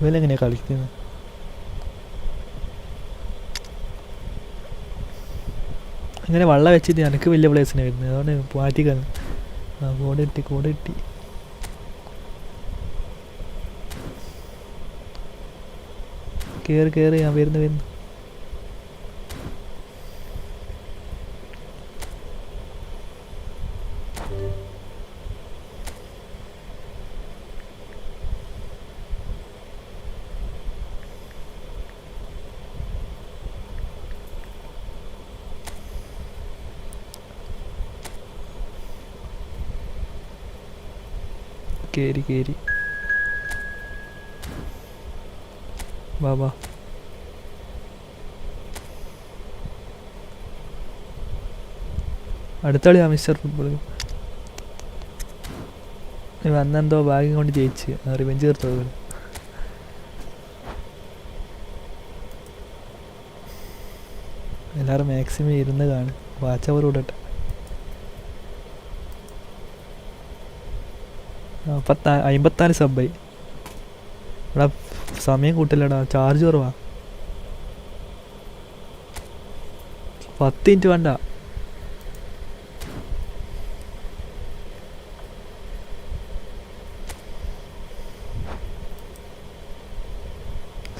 ഇവനെങ്ങനെയാണ് കളിക്കുന്നത്? അങ്ങനെ വള്ളം വെച്ചിട്ട് എനിക്ക് വലിയ പ്ലേസിനെ വരുന്നത്. അതുകൊണ്ട് മാറ്റിക്കാണ്. കോഡ് കിട്ടി. കേറി ഞാൻ വരുന്നു. കേറി വാ വാ. അടുത്ത കളിയാ മിസ്റ്റർ ഫുട്ബോൾ. അന്നെന്തോ ഭാഗ്യം കൊണ്ട് ജയിച്ച് റിവെഞ്ച് തീർത്തത്. എല്ലാവരും മാക്സിമം ഇരുന്ന് കാണും. വാച്ച് അവർ വിടട്ടെ. 54 സബ്ബായി. എടാ സമയം കൂട്ടില്ലടാ, ചാർജ് കുറവാ. 10 മിനിറ്റ് വേണ്ട.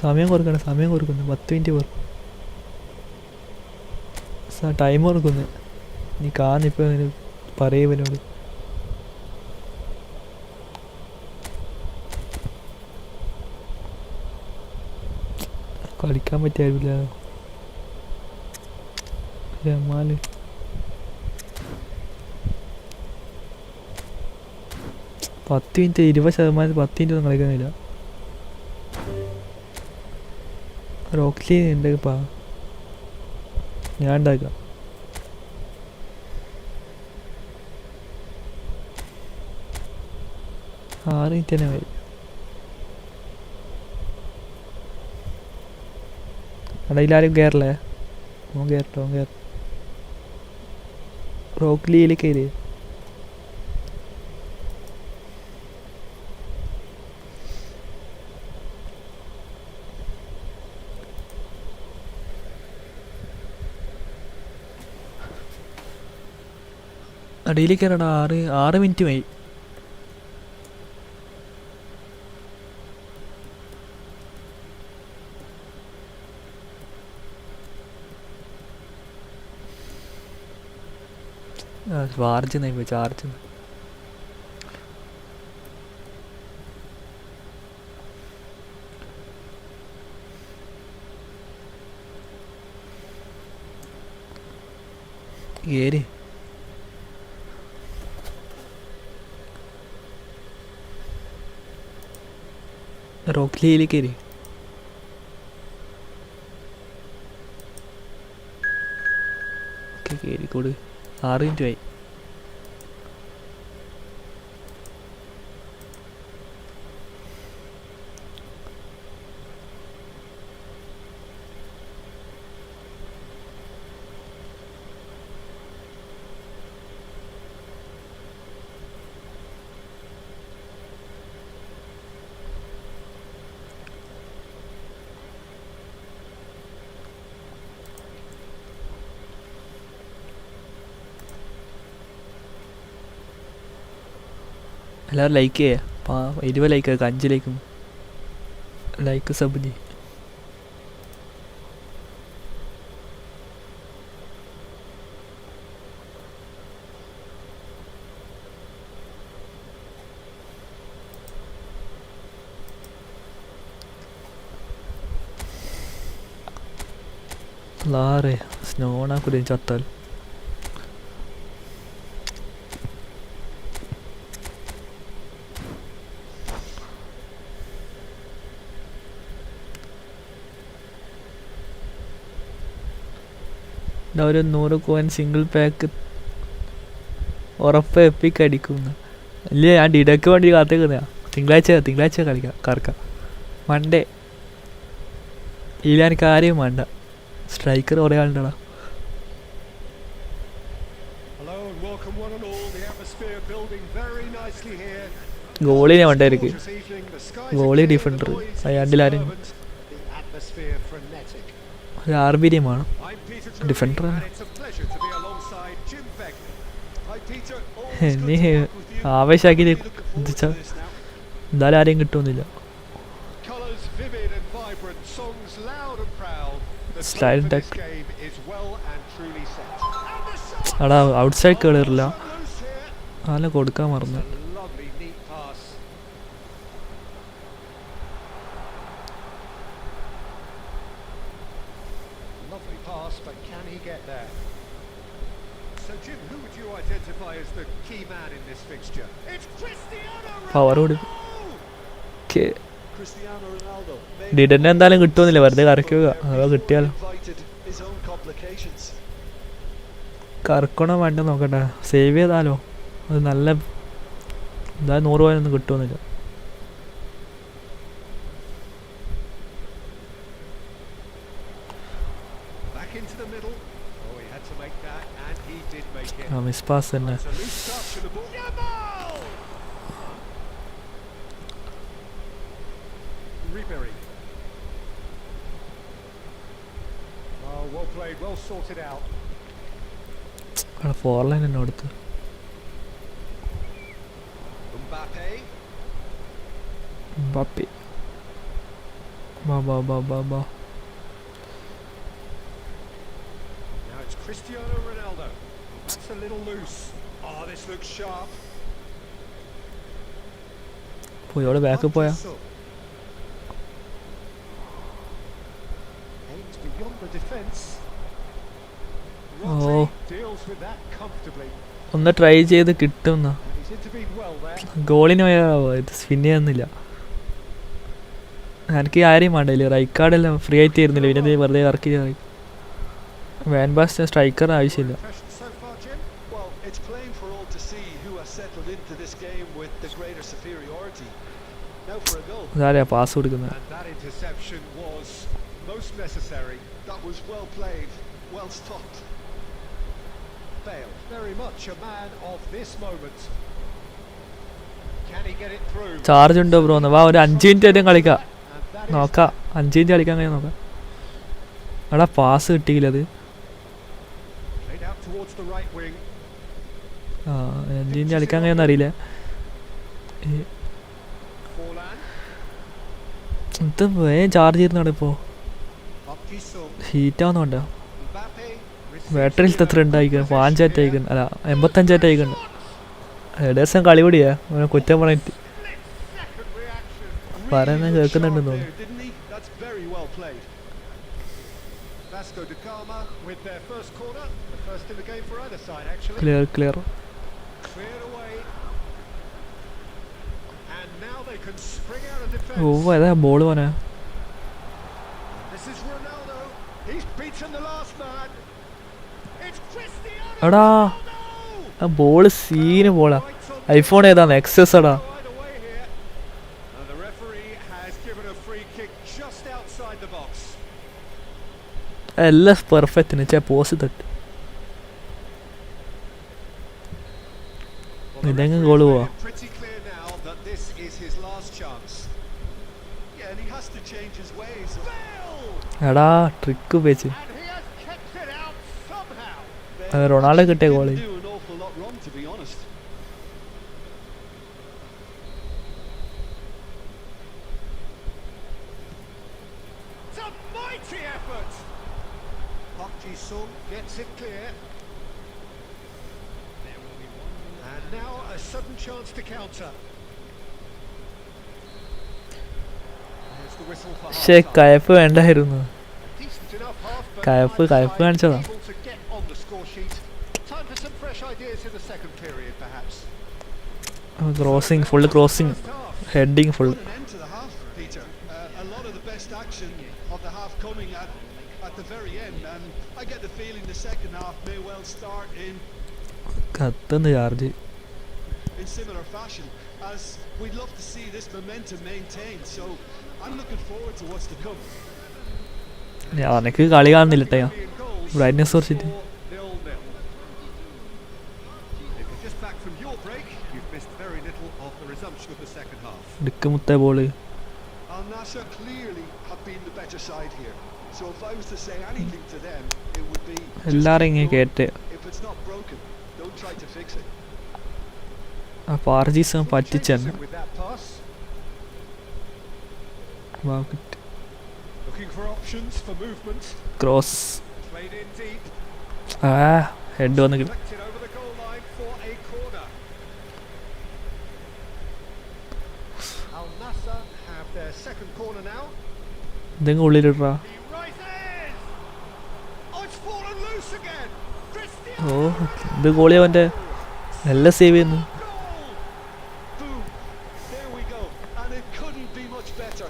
സമയം കുറക്കണം, സമയം കുറക്കുന്നു. 10 മിനിറ്റ് കുറക്കും. ടൈം കൊടുക്കുന്നു. നീ കാന്നിപ്പോൾ പറയുവനോട്. കളിക്കാൻ പറ്റിയാവില്ല. ജമാല് 10 മിനിറ്റ് 20%. 10 മിനിറ്റ് ഒന്നും കളിക്കുന്നില്ല. റോക്ലി ഉണ്ടപ്പാ, ഞാൻ ഉണ്ടാക്കാം. ആറ് മിനിറ്റ് തന്നെ മതി. അടയിലാരും കയറല്ലേ? ഓൻ കയറട്ടോ, ഓൻ കയറ. റോക്ലിയിൽ കയറി. അടിയിൽ കയറടാ. 6 മിനിറ്റ് മതി. ചാർജ് നയിപ്പോ ചാർജ്. ഏരി റോക്ലിയിൽ കയറി. ഓക്കെ കയറിക്കോട്. 6 മിനിറ്റ് ആയി. എല്ലാവരും ലൈക്ക് ചെയ്യുക. 20 ലൈക്ക് ആക്കുക. 5 ലൈക്കും ലൈക്ക് സബ് ചെയ്യും. ലാറേ സ്നോണാക്കൂടെ ചത്താൽ. ഒരു 100 കോയിൻ സിംഗിൾ പാക്ക് ഉറപ്പ് എപ്പിക്ക് അടിക്കുന്നു. ഇല്ലേ, ഞാൻ ഡിഡക്ക് വേണ്ടി കാത്തേക്കുന്ന. തിങ്കളാഴ്ച കളിക്കാം. കറക്കാം. മൺഡേ ഇല്ല, എനിക്ക് ആരെയും വേണ്ട. സ്ട്രൈക്കർ കുറേ ആളുണ്ടടാ. ഗോളിനെ വേണ്ടായിരിക്കും. Goalie defender അയാണ്ടിലാരും. ഒരു ആർബിരിയം വേണം. ഡിഫൻഡർ നീ ആവേശാക്കി എന്തിച്ചാ എന്തായാലും ആരെയും കിട്ടുമെന്നില്ല. അടാ ഔട്ട്സൈഡ് കയറില്ല. ആല കൊടുക്കാൻ മറന്നു. പവർ കൊടുക്കും. Cristiano Ronaldo. ഡിഡന്നെ എന്തായാലും കിട്ടുമെന്നില്ല, വെറുതെ കറക്കുക. അഥവാ കിട്ടിയാലോ Invited his own complications. കറക്കണോ വേണ്ട നോക്കട്ടെ, സേവ് ചെയ്താലോ. അത് നല്ല എന്തായാലും 100 രൂപയൊന്നും കിട്ടുമെന്നില്ല. Back into the middle. Oh, he had to make that, and he did make it. ആ മിസ് പാസ് തന്നെ. It's a loose touch and the ball. Yamal! Ribery. Oh, well played, well sorted out. അവിടെ 4 line തന്നെ കൊടുത്ത്. Mbappe. Mbappe. Ba. Now it's Cristiano Ronaldo. That's a little loose. Oh, this looks sharp. പോയി അവിടെ back പോയാ. Aims beyond the defense. Oh. Rodri deals with that comfortably. ഒന്ന് try ചെയ്ത് കിട്ടുന്ന And he's intervened well there. ഗോളിന് പോയാവോ, ഇത് spin ചെയ്യുന്നില്ല. എനിക്ക് ആരെയും വേണ്ടല്ലേ, റൈക്കാർഡെല്ലാം ഫ്രീ ആയിട്ട് തരുന്നില്ല, പിന്നെ വെറുതെ ഇറക്കി. വാൻ ബാസ്റ്റൻ സ്ട്രൈക്കറിന് ആവശ്യമില്ല. Impressions so far, Jim? Well, it's plain for all to see who has settled into this game with the greater superiority. Now for a goal. ഇതാരെയാ പാസ് കൊടുക്കുന്നത്? And that interception was most necessary. That was well played, well stopped. Bale, very much a man of this moment. Can he get it through? Charge ഉണ്ടോ bro? വാ ഒരു 5 minute ആയിട്ടും കളിക്കാം, And that is നോക്കാം. 5 minute കളിക്കാൻ കഴിയും നോക്കാം. എടാ പാസ് കിട്ടിയില്ല അത്. played out towards the right wing. ആ 5 മിനിറ്റ് കളിക്കാൻ കഴിയുമെന്ന് അറിയില്ല. Forlan. ഇത് വേഗം ചാർജ് ചെയ്യുന്നതാണ് ഇപ്പോൾ. Up Jisung. ഹീറ്റ് ആവുന്നുണ്ടോ? Mbappe. ബാറ്ററിയിൽ എത്ര ഉണ്ടായിക്കണം? 5 അയക്കണം, അല്ല 85 അയക്കണം. ഏകദേശം കളി കൂടിയാ കുറ്റം പറഞ്ഞിട്ട് Second reaction. പറയുന്നത് കേൾക്കുന്നുണ്ടെന്ന് There, തോന്നുന്നു. didn't he? That's very well played. Vasco da Gama with their first corner. The first in the game for either side, actually. Clear. Cleared away. And now they can spring out of defence. ഓ ഏതാ ball പോനെ? This is Ronaldo. He's beaten the last man. It's Cristiano എടാ Ronaldo. ആ ball scene ബോളാ. IPhone ഏതാണ്? Excess എടാ. Right away here. And the referee has given a free kick just outside the box. എല്ലാം perfect വെച്ചാൽ post തട്ട്. Well, the ഇതെങ്ങ് referee's goal made പോവാ. it pretty clear now that this is his last chance. Yeah, and he has to change his ways. Bale! എടാ trick ഉപയോഗിച്ച്. And he has kept it out somehow. അത് Ronaldo കിട്ടിയ goal. Didn't do an awful lot wrong, to be honest. It's a mighty effort. Park Ji-sung gets it clear. And now a sudden chance to counter. There's the whistle for പക്ഷേ half-time. കയപ്പ് വേണ്ടായിരുന്നു. Decent enough half, but കയപ്പ് neither side കാണിച്ചതാ. able to get on the score sheet. Time for some fresh ideas in the second period, perhaps. Crossing, full crossing, First half. Heading full. Put an end to the half, Peter. A lot of the best action of the half coming at the very end, and I get the feeling the second half may well start in കത്തുന്നു charge. similar fashion, as we'd love to see this momentum maintained. So I'm looking forward to what's to come. എനിക്ക് കളി കാണുന്നില്ല ട്ടോ. Brilliant goals. Brightness കുറച്ചിട്ട്. 4-0. If you're just back from your break, you've missed very little of the resumption of the second half. ഡിക്ക് മുത്ത ball. Al Nassr clearly have been the better side here. So if I was to say anything to them, it would be just എല്ലാരും keep ഇങ്ങനെ going. കേട്ട് If it's not broken, don't try to fix it. ആ പാർജീസ് Changes പറ്റിച്ചെന്നെ. him with that pass. Looking for options for movement. Cross. Played in deep. ആ head വന്ന് കിട്ടും. Deflected over the goal line for a corner. Al Nassr have their second corner now. ഇതെങ്കിലും ഉള്ളിലിട്ടാ. He rises. Oh, it's fallen loose again. ഓ Cristiano ഇത് ഗോളി അവൻ്റെ എല്ലാം സേവ് ചെയ്യുന്നു. Goal! Boom! There we go. And it couldn't be much better.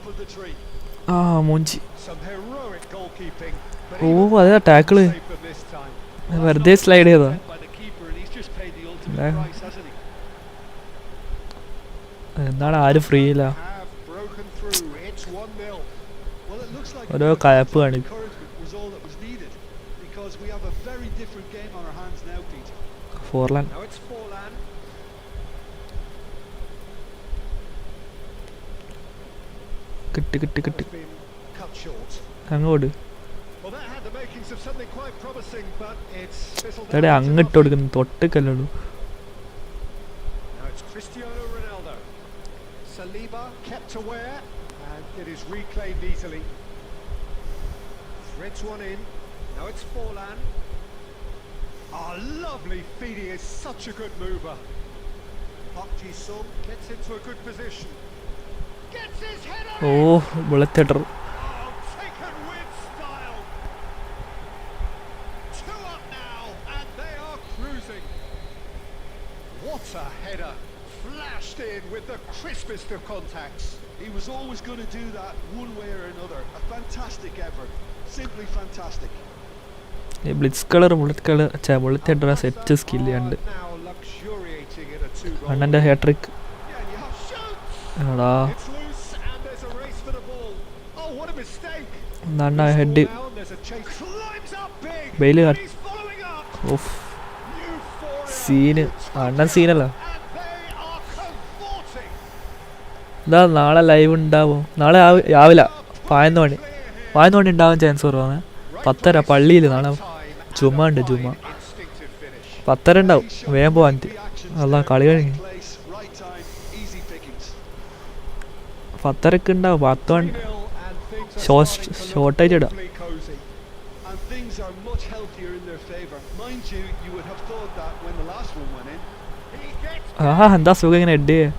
top of the tree. ആ മൂഞ്ചി. Some heroic goalkeeping. ഓ അതാ ടാക്കിള് വെറുതെ സ്ലൈഡ് ചെയ്തോ. എന്താണ് ആരും ഫ്രീ ഇല്ല. ഓരോ കയപ്പ് കാണിക്കും. ഫോർലാൻ കിട്ടി കിട്ടി കിട്ടി അങ്ങോട്ട് എവിടെ അങ്ങോട്ട് കൊടുക്കുന്നു തൊട്ടേക്കല്ലുള്ളൂ. Saliba kept aware and it is reclaimed easily. Threads one in. Now it's Forlan. Ah, lovely feeding is such a good mover. Park Ji-sung gets into a good position. Gets his head on. Oh, bullet header. Oh, taken with style. 2 up now and they are cruising. What a header. Flashed in with the crispest of contacts. He was always going to do that one way or another. A fantastic effort. Simply fantastic. Blitz colour bullet header set skill ഉണ്ട്. അണ്ണൻ്റെ hat trick. എടാ അണ്ണ head Bale of scene. അണ്ണൻ സീനല്ല. ഇതാ നാളെ live ഉണ്ടാവും. നാളെ രാവിലെ 11 മണി ഉണ്ടാവാൻ ചാൻസ് കുറവാണ്. 10:30 പള്ളിയിൽ നാളെ ജുമ ഉണ്ട്. ജുമ 10:30 ഉണ്ടാവും. വേഗം പോവാൻ അല്ല കളി കഴിഞ്ഞു 10:30 ഉണ്ടാവും. 10 ഷോർട്ടായിട്ട് ഇടാം. ആ എന്താ സുഖം ഇങ്ങനെ ഹെഡ് ചെയ്യേ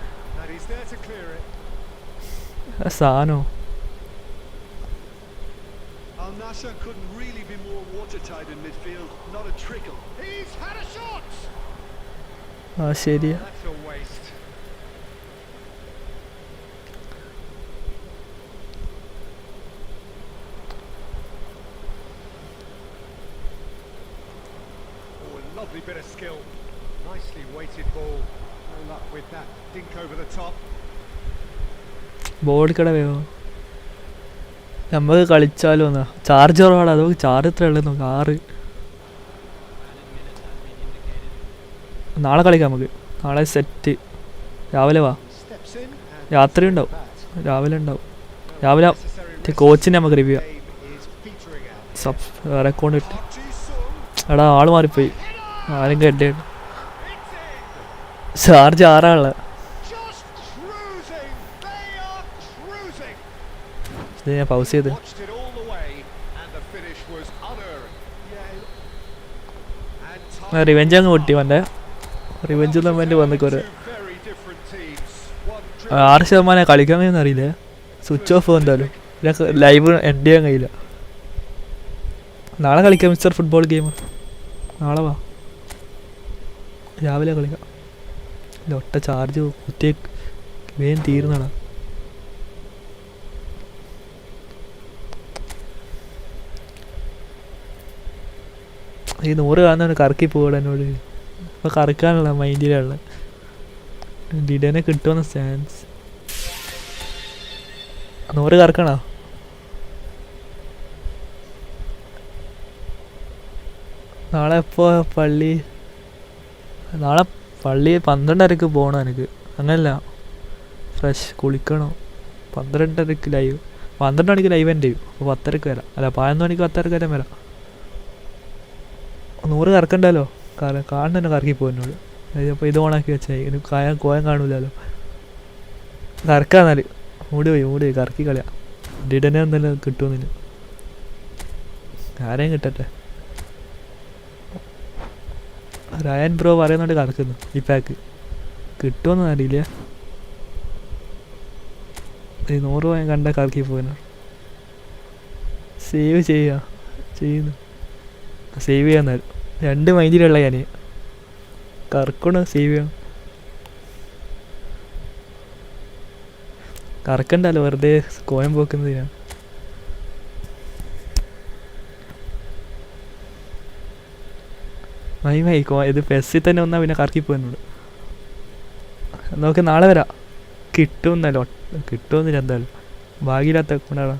സാധനോ. Couldn't really be more watertight in midfield. Not a trickle. He's had a shot. ആ ശരിയാ. That's a waste. Oh, a lovely bit of skill. Nicely weighted ball. No luck with that dink over the top. Board കട വേഗം നമുക്ക് കളിച്ചാലോ എന്നാ. Charge കുറവാണ്. അത് charge എത്ര ഉള്ളത് നോക്കാം. 6. നാളെ കളിക്കാം നമുക്ക്. നാളെ സെറ്റ്. രാവിലെ വാ. രാത്രി ഉണ്ടാവും. രാവിലെ ഉണ്ടാവും. രാവിലെ കോച്ചിനെ നമുക്ക് റിവ്യൂ ചെയ്യാം. റെക്കോർഡ് കിട്ടി. എടാ ആള് മാറിപ്പോയി. ആരെങ്കിലും ഹെഡ് ചാർജ് 6 ഞാൻ പൗസ് ചെയ്ത് റിവെഞ്ച് അങ്ങ് പൊട്ടി. എൻ്റെ റിവെഞ്ച് വേണ്ടി വന്നിക്കോര് 6% കളിക്കാൻ കഴിയുമെന്ന് അറിയില്ല. സ്വിച്ച് ഓഫ് എന്തായാലും ലൈവ് എൻഡ് ചെയ്യാൻ കഴിയില്ല. നാളെ കളിക്കാം മിസ്റ്റർ ഫുട്ബോൾ ഗെയിമർ. നാളെ വാ. രാവിലെ കളിക്കാം. ഒട്ട ചാർജ് കുത്തിയ വേഗം തീർന്നടാ. ഈ 100 കാണുന്നവന് കറക്കി പോകണം എന്നോട്. ഇപ്പോൾ കറക്കാനുള്ള മൈൻഡിലുള്ള ഡിഡനെ കിട്ടുമെന്ന ചാൻസ്. 100 കറക്കണോ? നാളെ എപ്പോൾ പള്ളി? നാളെ പള്ളി 12:30 പോകണം എനിക്ക്. അങ്ങനല്ല, ഫ്രഷ് കുളിക്കണം. 12:30 ലൈവ്. 12 മണിക്ക് ലൈവ് എൻ്റെ ചെയ്യും. അപ്പോൾ 10:30 വരാം. അല്ല 11 മണിക്ക് 10:30 വരെ വരാം. 100 കറക്കണ്ടല്ലോ. കാണുന്ന തന്നെ കറക്കി പോകുന്നോട്. അപ്പോൾ ഇത് ഓണാക്കി വെച്ചാൽ ഇനി കോയം കാണൂലല്ലോ. കറക്കാന്നാൽ മൂടി പോയി കറക്കി കളയാം. ഡിഡനെ ഒന്നല്ല കിട്ടുമെന്നില്ല. ആരെയും കിട്ടട്ടെ. റയൻ ബ്രോ പറയുന്നുണ്ട് കറക്കുന്നു. ഈ പാക്ക് കിട്ടുമെന്ന് അറിയില്ല. ഈ 100 പോയാൽ കണ്ട കറക്കി പോകുന്നു. സേവ് ചെയ്യുന്നു. സേവ് ചെയ്യാന്നാൽ 2 മൈൻഡിലുള്ള ഞാൻ കറക്കണം. സേവ് ചെയ്യണം. കറക്കണ്ടല്ലോ വെറുതെ കോയം പോക്കുന്നതിനാണ്. മൈ ഇത് പെസ്സിൽ തന്നെ വന്നാൽ പിന്നെ കറക്കിപ്പോകുന്നുണ്ട്. നമുക്ക് നാളെ വരാം. കിട്ടുമെന്നല്ലോ, കിട്ടുമെന്നില്ല എന്തായാലും ഭാഗ്യമില്ലാത്ത കൊണ്ടാണ്.